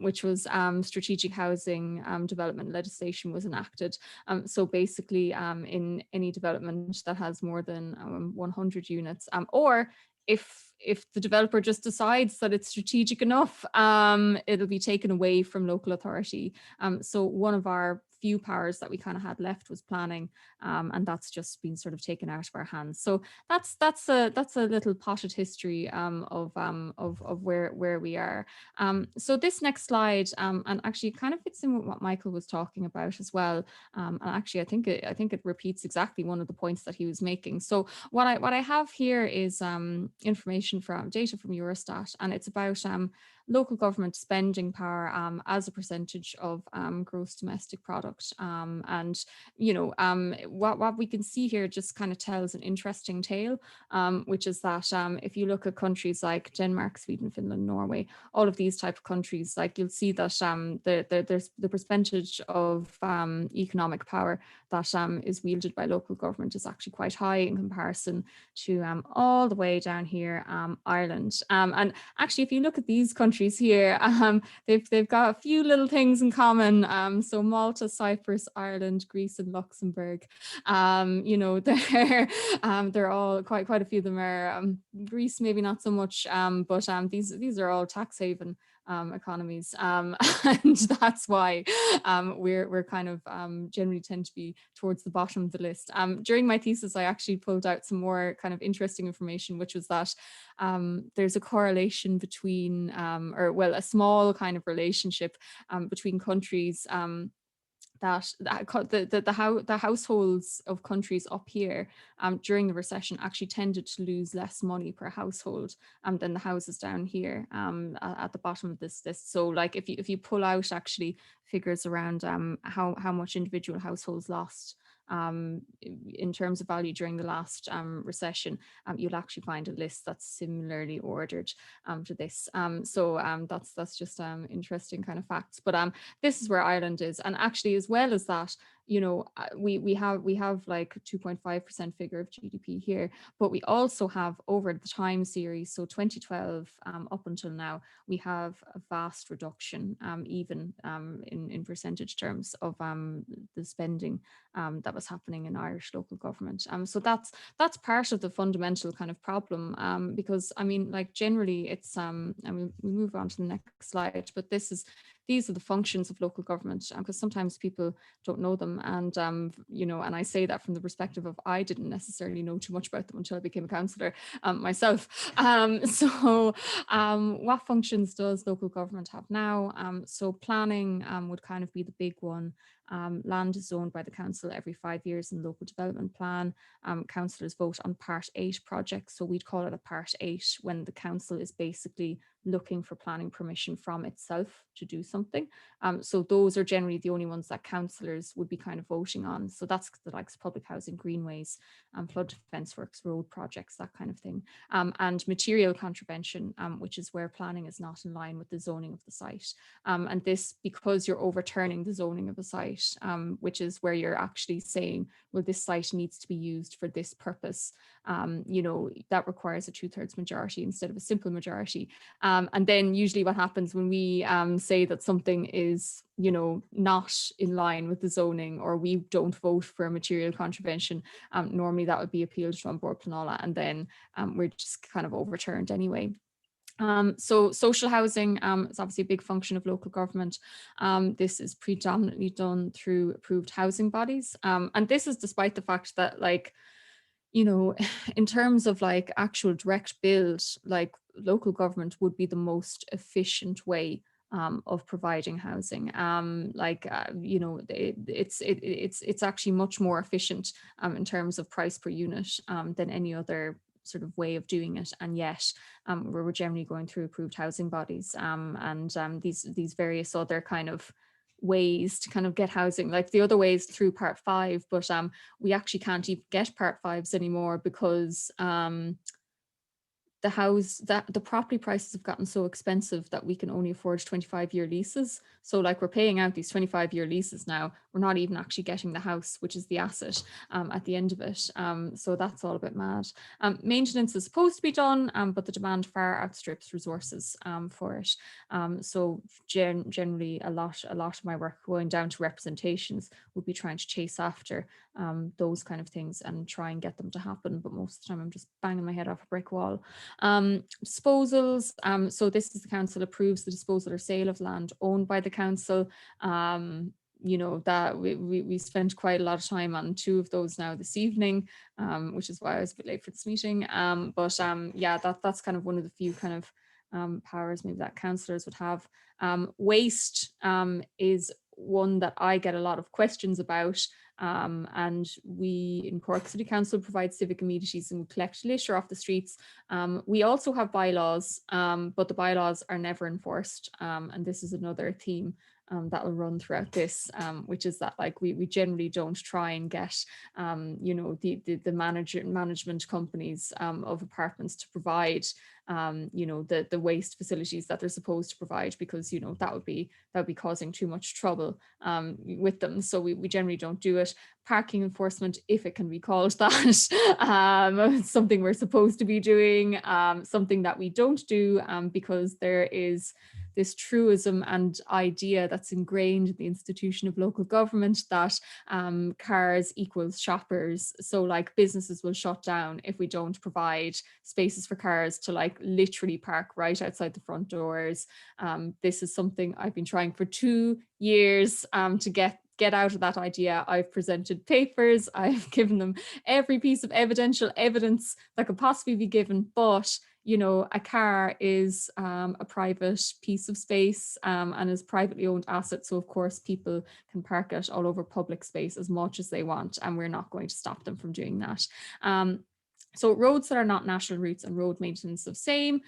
which was strategic housing development legislation was enacted. So basically, in any development that has more than 100 units, or if if the developer just decides that it's strategic enough, it'll be taken away from local authority. So one of our few powers that we kind of had left was planning, and that's just been sort of taken out of our hands. So that's a little potted history of where we are. So this next slide, and actually it kind of fits in with what Michael was talking about as well. And actually, I think it repeats exactly one of the points that he was making. So what I have here is information from data from Eurostat, and it's about local government spending power as a percentage of gross domestic product. And, you know, what we can see here just kind of tells an interesting tale, which is that if you look at countries like Denmark, Sweden, Finland, Norway, all of these type of countries, like you'll see that there's the percentage of economic power that is wielded by local government is actually quite high in comparison to all the way down here, Ireland. And actually, if you look at these countries here, they've got a few little things in common. So Malta, Cyprus, Ireland, Greece, and Luxembourg. You know, they're all quite a few of them are. Greece maybe not so much, but these are all tax haven economies, and that's why we're kind of generally tend to be towards the bottom of the list. During my thesis, I actually pulled out some more kind of interesting information, which was that there's a correlation between, or well, a small kind of relationship between countries. That the households of countries up here during the recession actually tended to lose less money per household than the houses down here at the bottom of this list. So like if you pull out actually figures around how much individual households lost in terms of value during the last recession, you'll actually find a list that's similarly ordered to this. So that's just interesting kind of facts. But this is where Ireland is, and actually as well as that, you know, we have like 2.5% figure of GDP here, but we also have over the time series, so 2012 up until now, we have a vast reduction, even in percentage terms of the spending that was happening in Irish local government. So that's part of the fundamental kind of problem, because I mean, like generally it's I mean, we move on to the next slide, but these are the functions of local government, because sometimes people don't know them, and you know, and I say that from the perspective of I didn't necessarily know too much about them until I became a councillor myself. So what functions does local government have now? So planning would kind of be the big one. Land is owned by the council every 5 years in local development plan. Councillors vote on Part 8 projects, so we'd call it a Part 8 when the council is basically looking for planning permission from itself to do something. So those are generally the only ones that councillors would be kind of voting on. So that's the likes of public housing, greenways, flood defence works, road projects, that kind of thing. And material contravention, which is where planning is not in line with the zoning of the site. And this because you're overturning the zoning of a site, which is where you're actually saying, well, this site needs to be used for this purpose. You know, that requires a 2/3 majority instead of a simple majority. And then usually what happens when we say that something is, you know, not in line with the zoning, or we don't vote for a material contravention, normally that would be appealed to An Bord Pleanála, and then we're just kind of overturned anyway. So social housing is obviously a big function of local government. This is predominantly done through approved housing bodies. And this is despite the fact that, like, you know, in terms of like actual direct build, like local government would be the most efficient way of providing housing. You know, it's actually much more efficient in terms of price per unit than any other sort of way of doing it, and yet we're generally going through approved housing bodies, and these various other kind of ways to kind of get housing, like the other ways through Part 5, but we actually can't even get Part 5s anymore because the property prices have gotten so expensive that we can only afford 25-year leases. So like we're paying out these 25-year leases now, we're not even actually getting the house, which is the asset at the end of it. So that's all a bit mad. Maintenance is supposed to be done, but the demand far outstrips resources for it. So generally a lot of my work going down to representations would be trying to chase after those kind of things and try and get them to happen. But most of the time I'm just banging my head off a brick wall. Disposals, so this is the council approves the disposal or sale of land owned by the council. You know, that we spent quite a lot of time on 2 of those now this evening, which is why I was a bit late for this meeting. Yeah, that's kind of one of the few kind of powers maybe that councillors would have. Waste is one that I get a lot of questions about. And we in Cork City Council provide civic amenities and we collect litter off the streets. We also have bylaws, but the bylaws are never enforced. And this is another theme that will run throughout this, which is that like we generally don't try and get you know, the management companies of apartments to provide you know, the waste facilities that they're supposed to provide, because you know that would be causing too much trouble with them. So we generally don't do it. Parking enforcement, if it can be called that, something we're supposed to be doing, something that we don't do because there is this truism and idea that's ingrained in the institution of local government that cars equals shoppers. So like businesses will shut down if we don't provide spaces for cars to like literally park right outside the front doors. This is something I've been trying for 2 years to get out of that idea. I've presented papers, I've given them every piece of evidential evidence that could possibly be given, but you know, a car is a private piece of space and is privately owned asset. So of course people can park it all over public space as much as they want, and we're not going to stop them from doing that. So roads that are not national routes and road maintenance of same.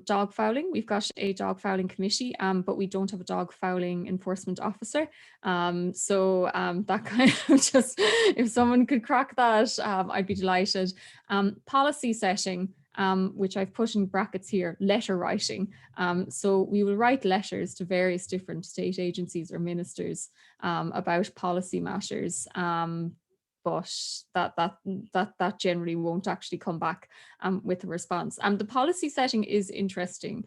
Dog fouling, we've got a dog fouling committee, but we don't have a dog fouling enforcement officer. That kind of just, if someone could crack that, I'd be delighted. Policy setting, which I've put in brackets here, letter writing. So we will write letters to various different state agencies or ministers about policy matters. But that generally won't actually come back with a response. The policy setting is interesting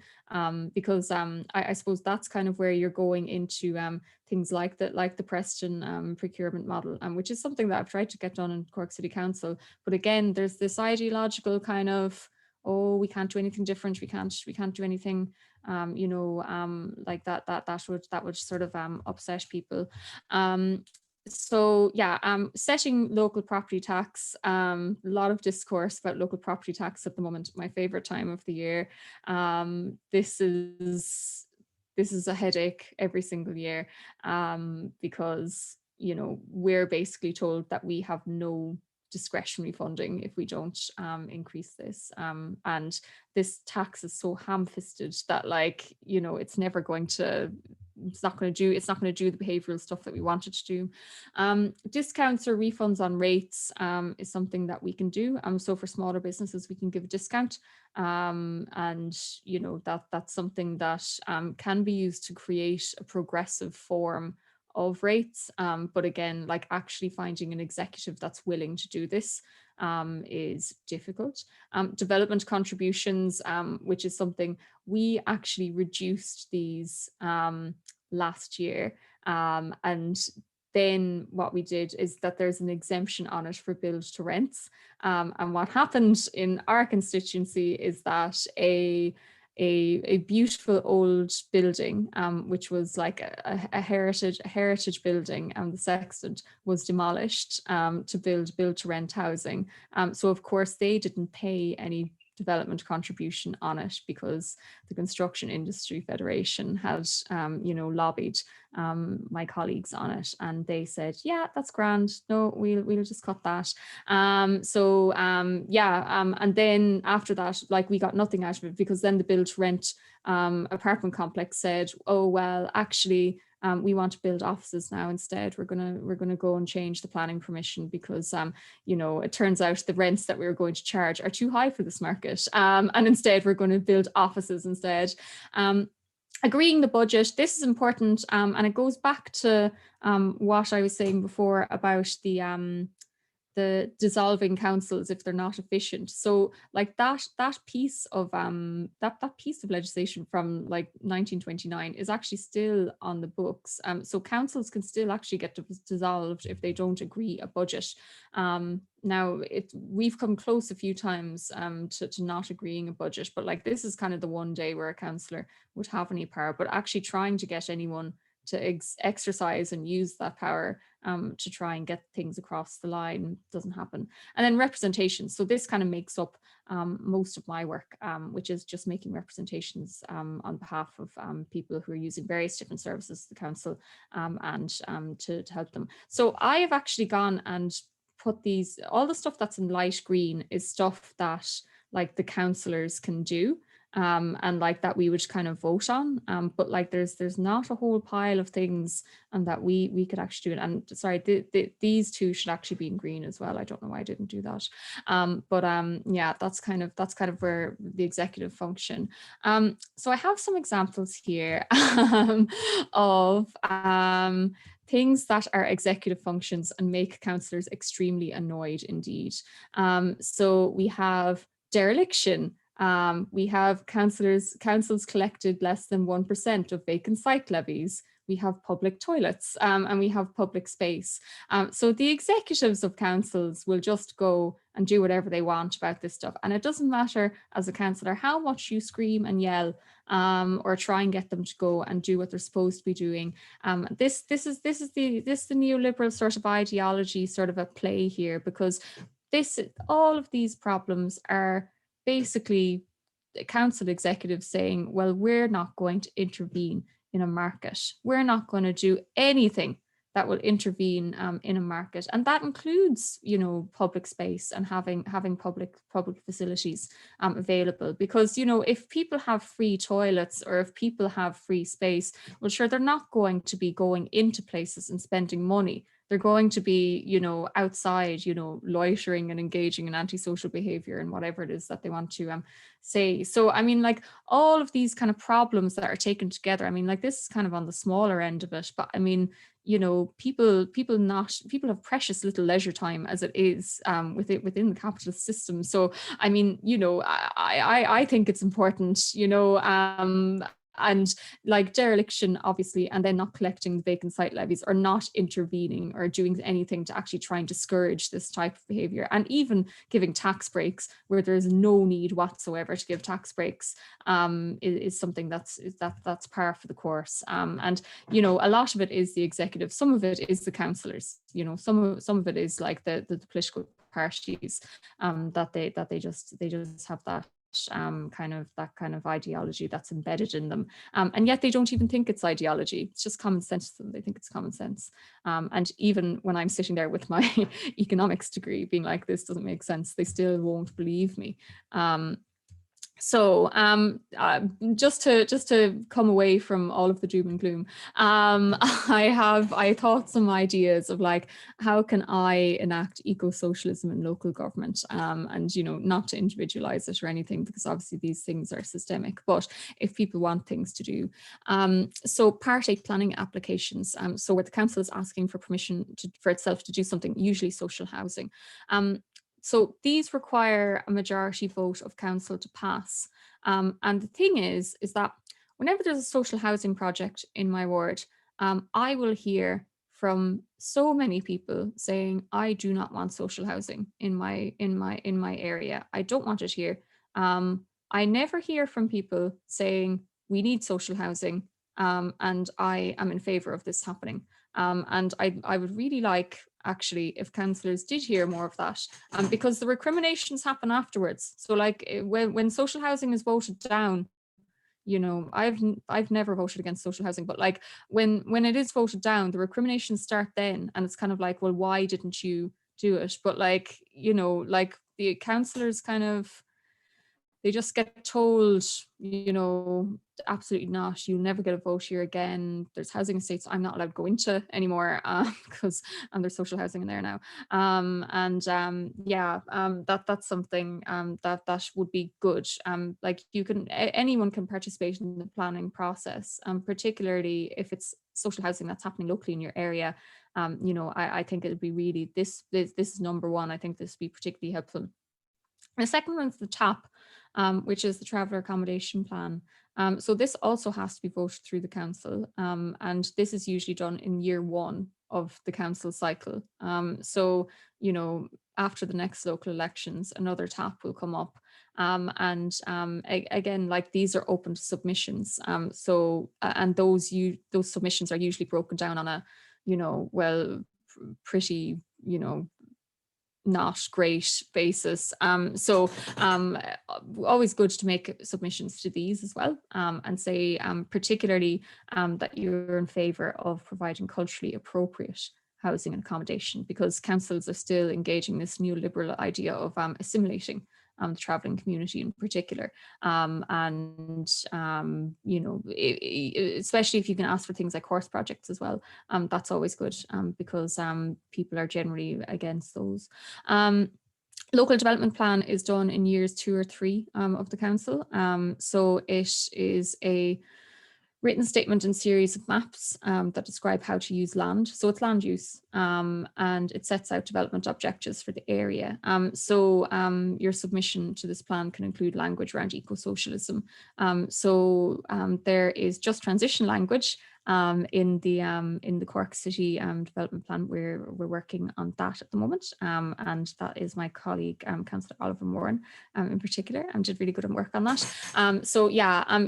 because I suppose that's kind of where you're going into things like the Preston procurement model, which is something that I've tried to get done in Cork City Council. But again, there's this ideological kind of, oh, we can't do anything different. We can't do anything, you know, like that would sort of upset people. So yeah, setting local property tax, a lot of discourse about local property tax at the moment, my favorite time of the year. This is a headache every single year because, you know, we're basically told that we have no discretionary funding if we don't increase this, and this tax is so ham-fisted that, like, you know, it's not going to do the behavioral stuff that we want it to do. Discounts or refunds on rates is something that we can do. So for smaller businesses, we can give a discount, and you know, that's something that can be used to create a progressive form of rates, but again, like actually finding an executive that's willing to do this is difficult. Development contributions, which is something we actually reduced these last year, and then what we did is that there's an exemption on it for build to rents, and what happened in our constituency is that a beautiful old building, which was like a heritage building, and the sextant was demolished to build to rent housing. So of course they didn't pay any development contribution on it because the Construction Industry Federation had you know, lobbied my colleagues on it, and they said, yeah, that's grand, no, we'll just cut that. And then after that, like, we got nothing out of it, because then the build to rent apartment complex said, oh well, actually we want to build offices now instead. We're gonna go and change the planning permission because you know, it turns out the rents that we were going to charge are too high for this market, and instead we're going to build offices instead. Agreeing the budget, this is important, and it goes back to what I was saying before about the the dissolving councils if they're not efficient. So like that piece of that piece of legislation from like 1929 is actually still on the books. So councils can still actually get dissolved if they don't agree a budget. Now we've come close a few times to not agreeing a budget, but like this is kind of the one day where a councillor would have any power, but actually trying to get anyone to exercise and use that power to try and get things across the line doesn't happen. And then representation. So this kind of makes up most of my work, which is just making representations on behalf of people who are using various different services to the council and to help them. So I have actually gone and put these, all the stuff that's in light green is stuff that like the councillors can do. And like that we would kind of vote on, but like there's not a whole pile of things that we could actually do. And sorry, these two should actually be in green as well. I don't know why I didn't do that, but yeah, that's kind of where the executive function. So I have some examples here of things that are executive functions and make councillors extremely annoyed indeed. So we have dereliction. We have councils collected less than 1% of vacant site levies. We have public toilets and we have public space. So the executives of councils will just go and do whatever they want about this stuff. And it doesn't matter as a councillor how much you scream and yell or try and get them to go and do what they're supposed to be doing. This is the neoliberal sort of ideology sort of at play here, because all of these problems are basically the council executives saying, well, we're not going to intervene in a market. We're not going to do anything that will intervene in a market. And that includes, you know, public space and having public facilities available. Because, you know, if people have free toilets or if people have free space, well, sure, they're not going to be going into places and spending money. They're going to be, you know, outside, you know, loitering and engaging in antisocial behavior and whatever it is that they want to say. So, I mean, like all of these kind of problems that are taken together, I mean, like this is kind of on the smaller end of it, but I mean, you know, people have precious little leisure time as it is within the capitalist system. So, I mean, you know, I think it's important, you know, and like dereliction, obviously, and then not collecting the vacant site levies or not intervening or doing anything to actually try and discourage this type of behavior, and even giving tax breaks where there's no need whatsoever to give tax breaks is something that's par for the course. And you know, a lot of it is the executive, some of it is the councillors, you know, some of it is like the political parties that they just have that kind of ideology that's embedded in them, and yet they don't even think it's ideology. It's just common sense to them. They think it's common sense, and even when I'm sitting there with my economics degree being like, this doesn't make sense, they still won't believe me. So just to come away from all of the doom and gloom, I thought some ideas of like, how can I enact eco-socialism in local government, and you know, not to individualize it or anything, because obviously these things are systemic, but if people want things to do. So Part 8 planning applications, so where the council is asking for permission for itself to do something, usually social housing. So these require a majority vote of council to pass. And the thing is that whenever there's a social housing project in my ward, I will hear from so many people saying, I do not want social housing in my area. I don't want it here. I never hear from people saying we need social housing, and I am in favor of this happening. And I would really like, actually, if councillors did hear more of that, because the recriminations happen afterwards. So like when social housing is voted down, you know, I've never voted against social housing, but like when it is voted down, the recriminations start then, and it's kind of like, well, why didn't you do it? But like, you know, like the councillors kind of, they just get told, you know, absolutely not, you'll never get a vote here again. There's housing estates I'm not allowed to go into anymore because there's social housing in there now. That's something that would be good. Like anyone can participate in the planning process, particularly if it's social housing that's happening locally in your area. You know, I think it would be really, this is number one. I think this would be particularly helpful. The second one's the TAP, which is the Traveller Accommodation Plan. So this also has to be voted through the council, and this is usually done in year 1 of the council cycle. So, you know, after the next local elections, another TAP will come up. Again, like, these are open to submissions. And those submissions are usually broken down on a, you know, well, pretty, you know, not great basis. Always good to make submissions to these as well, and say particularly that you're in favour of providing culturally appropriate housing and accommodation, because councils are still engaging this neoliberal idea of assimilating the travelling community in particular. You know, especially if you can ask for things like course projects as well, that's always good, because people are generally against those. Local development plan is done in years 2 or 3 of the council. So it is a written statement and series of maps that describe how to use land. So it's land use, and it sets out development objectives for the area. Your submission to this plan can include language around eco-socialism. There is just transition language in the Cork City development plan. We're working on that at the moment, and that is my colleague Councillor Oliver Moran in particular, did really good work on that.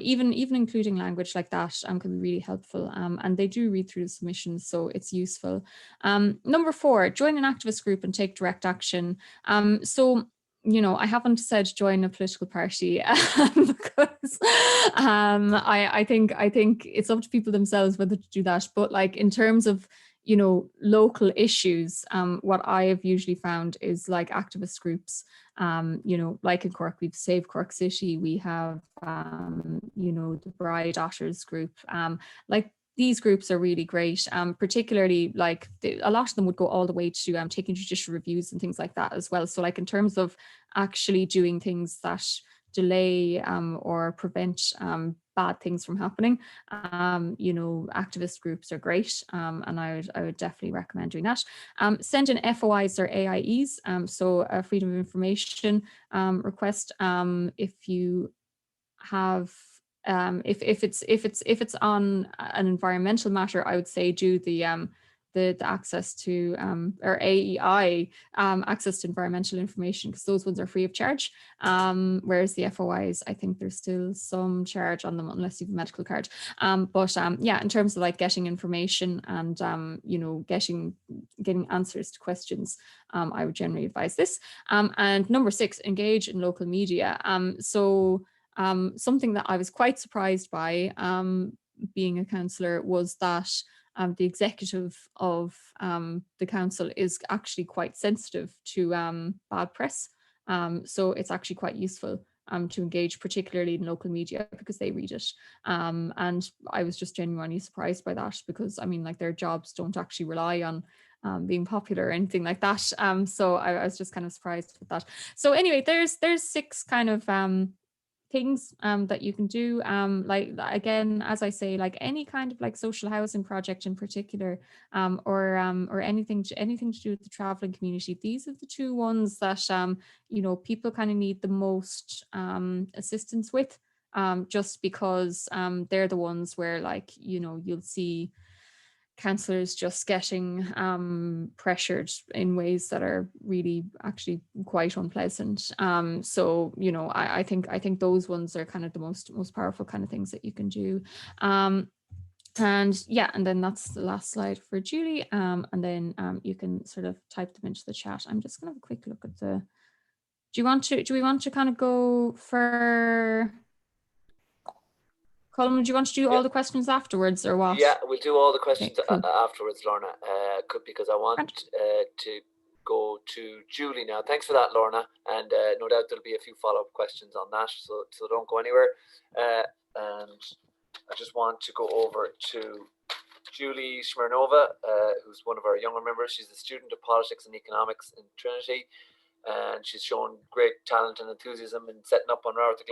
Even including language like that can be really helpful, and they do read through the submissions, so it's useful. Number 4, join an activist group and take direct action. You know, I haven't said join a political party because I think it's up to people themselves whether to do that. But like, in terms of, you know, local issues, what I have usually found is like activist groups, you know, like in Cork, we've Save Cork City, we have, you know, the Bride Otters group, like, these groups are really great, particularly like a lot of them would go all the way to taking judicial reviews and things like that as well. So like, in terms of actually doing things that delay or prevent bad things from happening, you know, activist groups are great, and I would definitely recommend doing that. Send in FOIs or AIEs, so a freedom of information request. If you have if it's on an environmental matter, I would say do the access to or AEI access to environmental information, because those ones are free of charge, whereas the FOIs, I think there's still some charge on them unless you have a medical card. Yeah, in terms of like getting information and you know, getting answers to questions, I would generally advise this. And number 6, engage in local media. Something that I was quite surprised by being a councillor was that the executive of the council is actually quite sensitive to bad press. So it's actually quite useful to engage, particularly in local media, because they read it. And I was just genuinely surprised by that, because I mean, like, their jobs don't actually rely on being popular or anything like that. So I was just kind of surprised with that. So anyway, there's 6 kind of things that you can do, like, again, as I say, like any kind of like social housing project in particular, or anything to do with the traveling community. These are the 2 ones that you know, people kind of need the most assistance with, just because they're the ones where, like, you know, you'll see councillors just getting pressured in ways that are really actually quite unpleasant. So, you know, I think those ones are kind of the most powerful kind of things that you can do. And yeah, and then that's the last slide for Julie. And then you can sort of type them into the chat. I'm just gonna have a quick look at the, do we want to kind of go for, Colin, do you want to do all the questions afterwards, or what? Yeah, we'll do all the questions Okay, cool. afterwards, Lorna, because I want to go to Julie now. Thanks for that, Lorna, and no doubt there'll be a few follow-up questions on that, so don't go anywhere. And I just want to go over to Julie Smirnova, who's one of our younger members. She's a student of politics and economics in Trinity, and she's shown great talent and enthusiasm in setting up on Rabharta.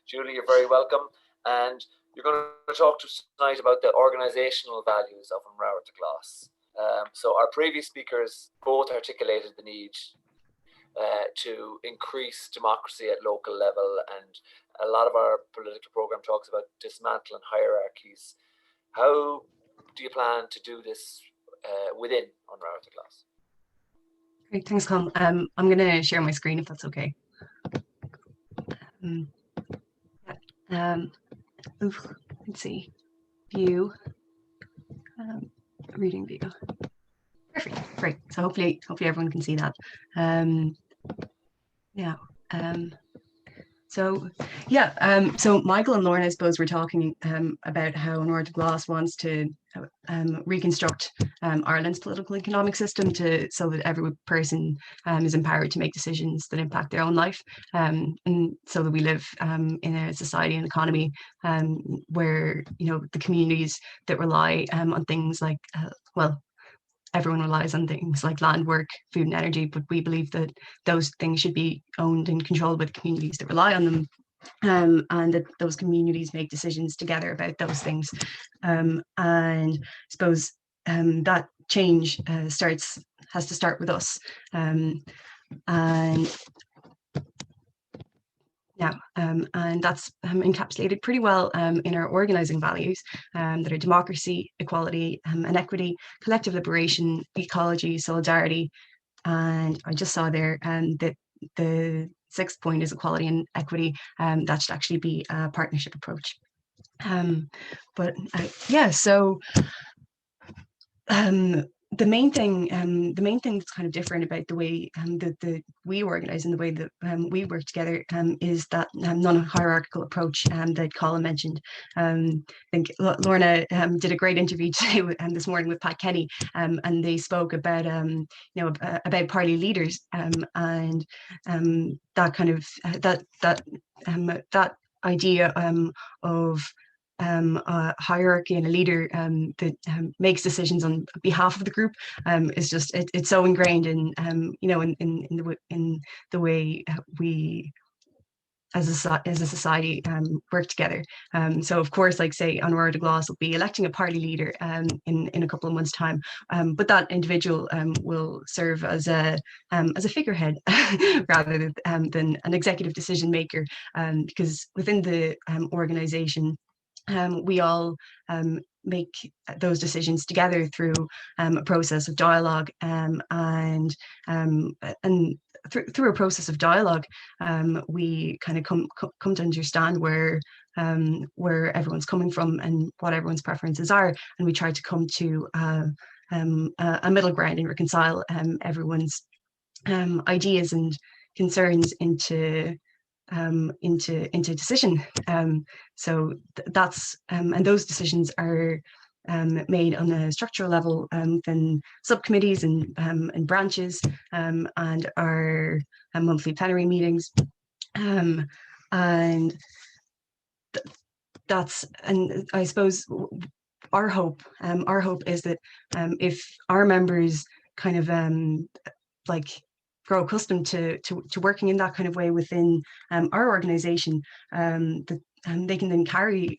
Julie, you're very welcome, and you're going to talk to us tonight about the organizational values of Rabharta. So our previous speakers both articulated the need to increase democracy at local level, and a lot of our political program talks about dismantling hierarchies. How do you plan to do this within on Rabharta? Great, thanks, Colm. I'm going to share my screen if that's okay. Let's see, view, reading view. Perfect, great. So hopefully everyone can see that. So Michael and Lorna, I suppose, were talking about how arg-gl wants to reconstruct Ireland's political economic system so that every person is empowered to make decisions that impact their own life, and so that we live in a society and economy where the communities that rely on things like everyone relies on things like land, work, food and energy, but we believe that those things should be owned and controlled by the communities that rely on them, and that those communities make decisions together about those things. And I suppose that change has to start with us. And that's encapsulated pretty well in our organising values that are democracy, equality and equity, collective liberation, ecology, solidarity. And I just saw there that the 6th point is equality and equity. That should actually be a partnership approach. The main thing that's kind of different about the way that we organise and the way that we work together is that non-hierarchical approach that Colin mentioned. I think Lorna did a great interview today this morning with Pat Kenny, and they spoke about about party leaders and that kind of that idea of a hierarchy and a leader that makes decisions on behalf of the group is just it's so ingrained in in the way we as a society work together. So of course, like say on arg-gl will be electing a party leader in a couple of months' time, but that individual will serve as a figurehead rather than an executive decision maker, because within the organisation we all make those decisions together through a process of dialogue, and through a process of dialogue, we kind of come to understand where everyone's coming from and what everyone's preferences are, and we try to come to a middle ground and reconcile everyone's ideas and concerns into decision. So that's and those decisions are made on a structural level, then subcommittees and branches, and our monthly plenary meetings, and I suppose our hope is that if our members kind of grow accustomed to working in that kind of way within our organisation, that they can then carry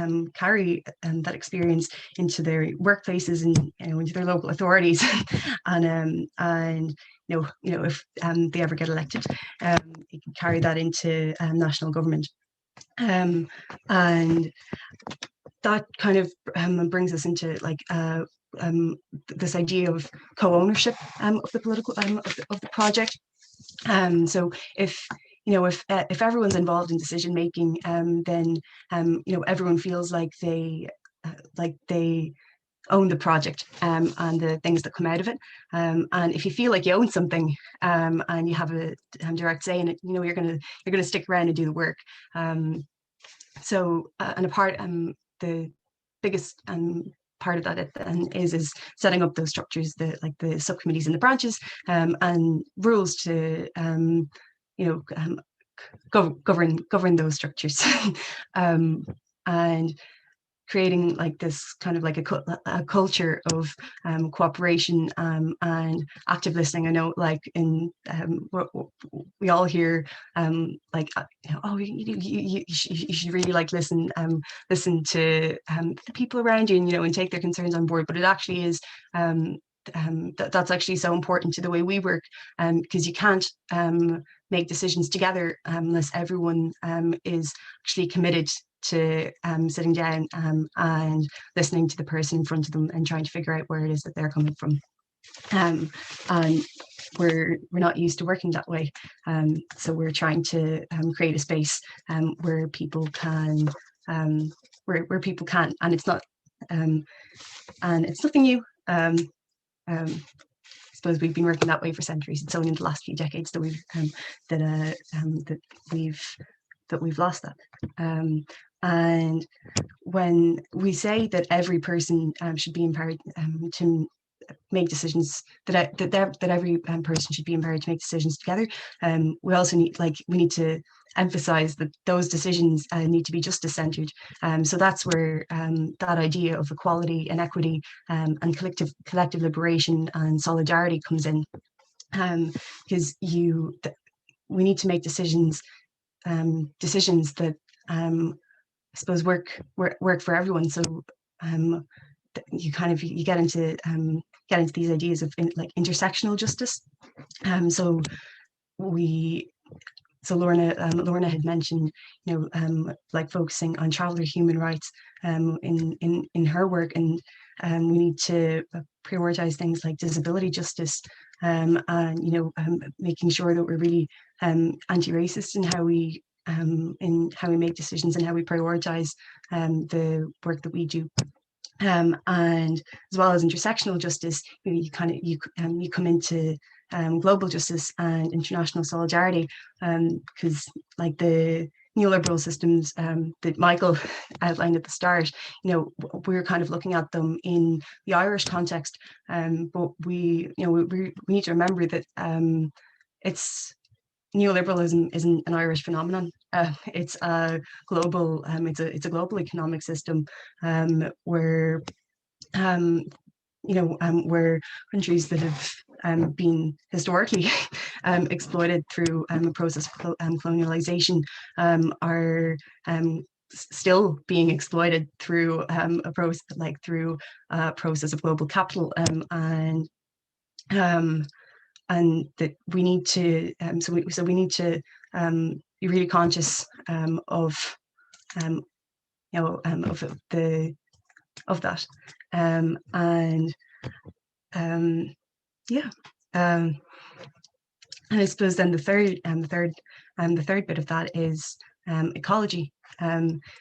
that experience into their workplaces and into their local authorities, and if they ever get elected, they can carry that into national government, and that kind of brings us into this idea of co-ownership of the political of the project. So if everyone's involved in decision making, then everyone feels like they own the project and the things that come out of it. And if you feel like you own something and you have a direct say in it, you're gonna stick around and do the work. The biggest part of that is setting up those structures, like the subcommittees and the branches, and rules to govern those structures, and creating like this kind of like a culture of cooperation and active listening. I know, like we all hear like, oh, you should really like listen to the people around you, and and take their concerns on board. But it actually is that's actually so important to the way we work, because you can't make decisions together unless everyone is actually committed to sitting down and listening to the person in front of them and trying to figure out where it is that they're coming from. And we're not used to working that way, so we're trying to create a space where people can where people can, and it's not and it's nothing new. I suppose we've been working that way for centuries. It's only in the last few decades that we've lost that. And when we say that every person should be empowered to make decisions, that every person should be empowered to make decisions together, we also need to emphasize that those decisions need to be justice centered. So that's where that idea of equality and equity and collective liberation and solidarity comes in, because we need to make decisions that I suppose work for everyone. So you get into these ideas of like intersectional justice. So Lorna had mentioned, like focusing on traveller human rights in her work, and we need to prioritize things like disability justice, and making sure that we're really anti-racist in how we make decisions and how we prioritize the work that we do. And as well as intersectional justice, you come into global justice and international solidarity, because like the neoliberal systems that Michael outlined at the start, we're kind of looking at them in the Irish context, but we need to remember that neoliberalism isn't an Irish phenomenon. It's a global it's a global economic system, where where countries that have been historically exploited through a process of colonialization are still being exploited through a process of global capital, and that we need to so we need to be really conscious of that, and I suppose then the third bit of that is ecology.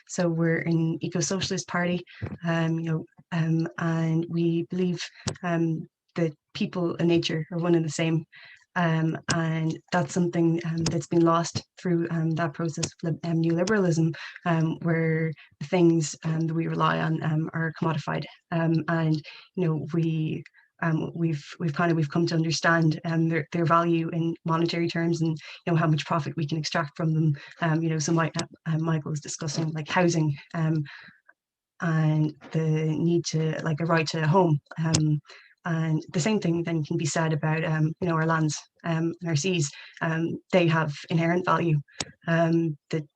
So we're an eco-socialist party, and we believe that people and nature are one and the same, and that's something that's been lost through that process of neoliberalism, where the things that we rely on are commodified, and we've come to understand their value in monetary terms, and how much profit we can extract from them. So Michael was discussing like housing, and the need to like a right to a home, and the same thing then can be said about our lands and our seas. They have inherent value, and that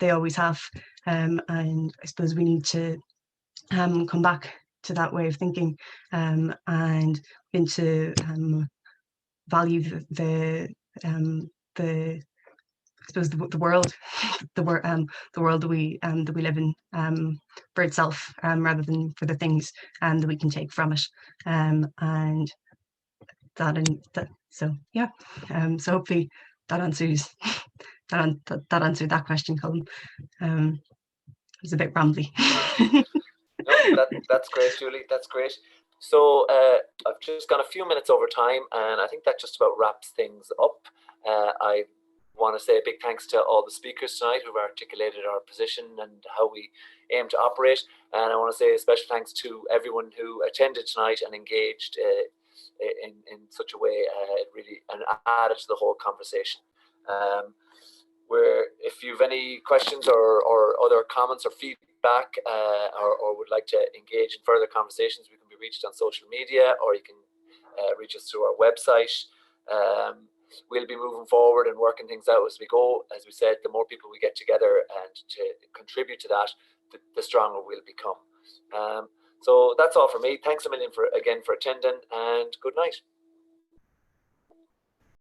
they always have, and I suppose we need to come back to that way of thinking, and into value the I suppose the world, the world that we live in, for itself, rather than for the things that we can take from it, and that. So yeah, so hopefully that answers that answered that question, Colin. It was a bit rambly. No, that's great, Julie. That's great. So I've just gone a few minutes over time, and I think that just about wraps things up. I want to say a big thanks to all the speakers tonight who've articulated our position and how we aim to operate. And I want to say a special thanks to everyone who attended tonight and engaged in such a way. It really added to the whole conversation. If you've any questions or other comments or feedback, or would like to engage in further conversations, we can be reached on social media, or you can reach us through our website. We'll be moving forward and working things out as we go. As we said, the more people we get together and to contribute to that, the stronger we'll become. So that's all for me. Thanks a million again for attending, and good night.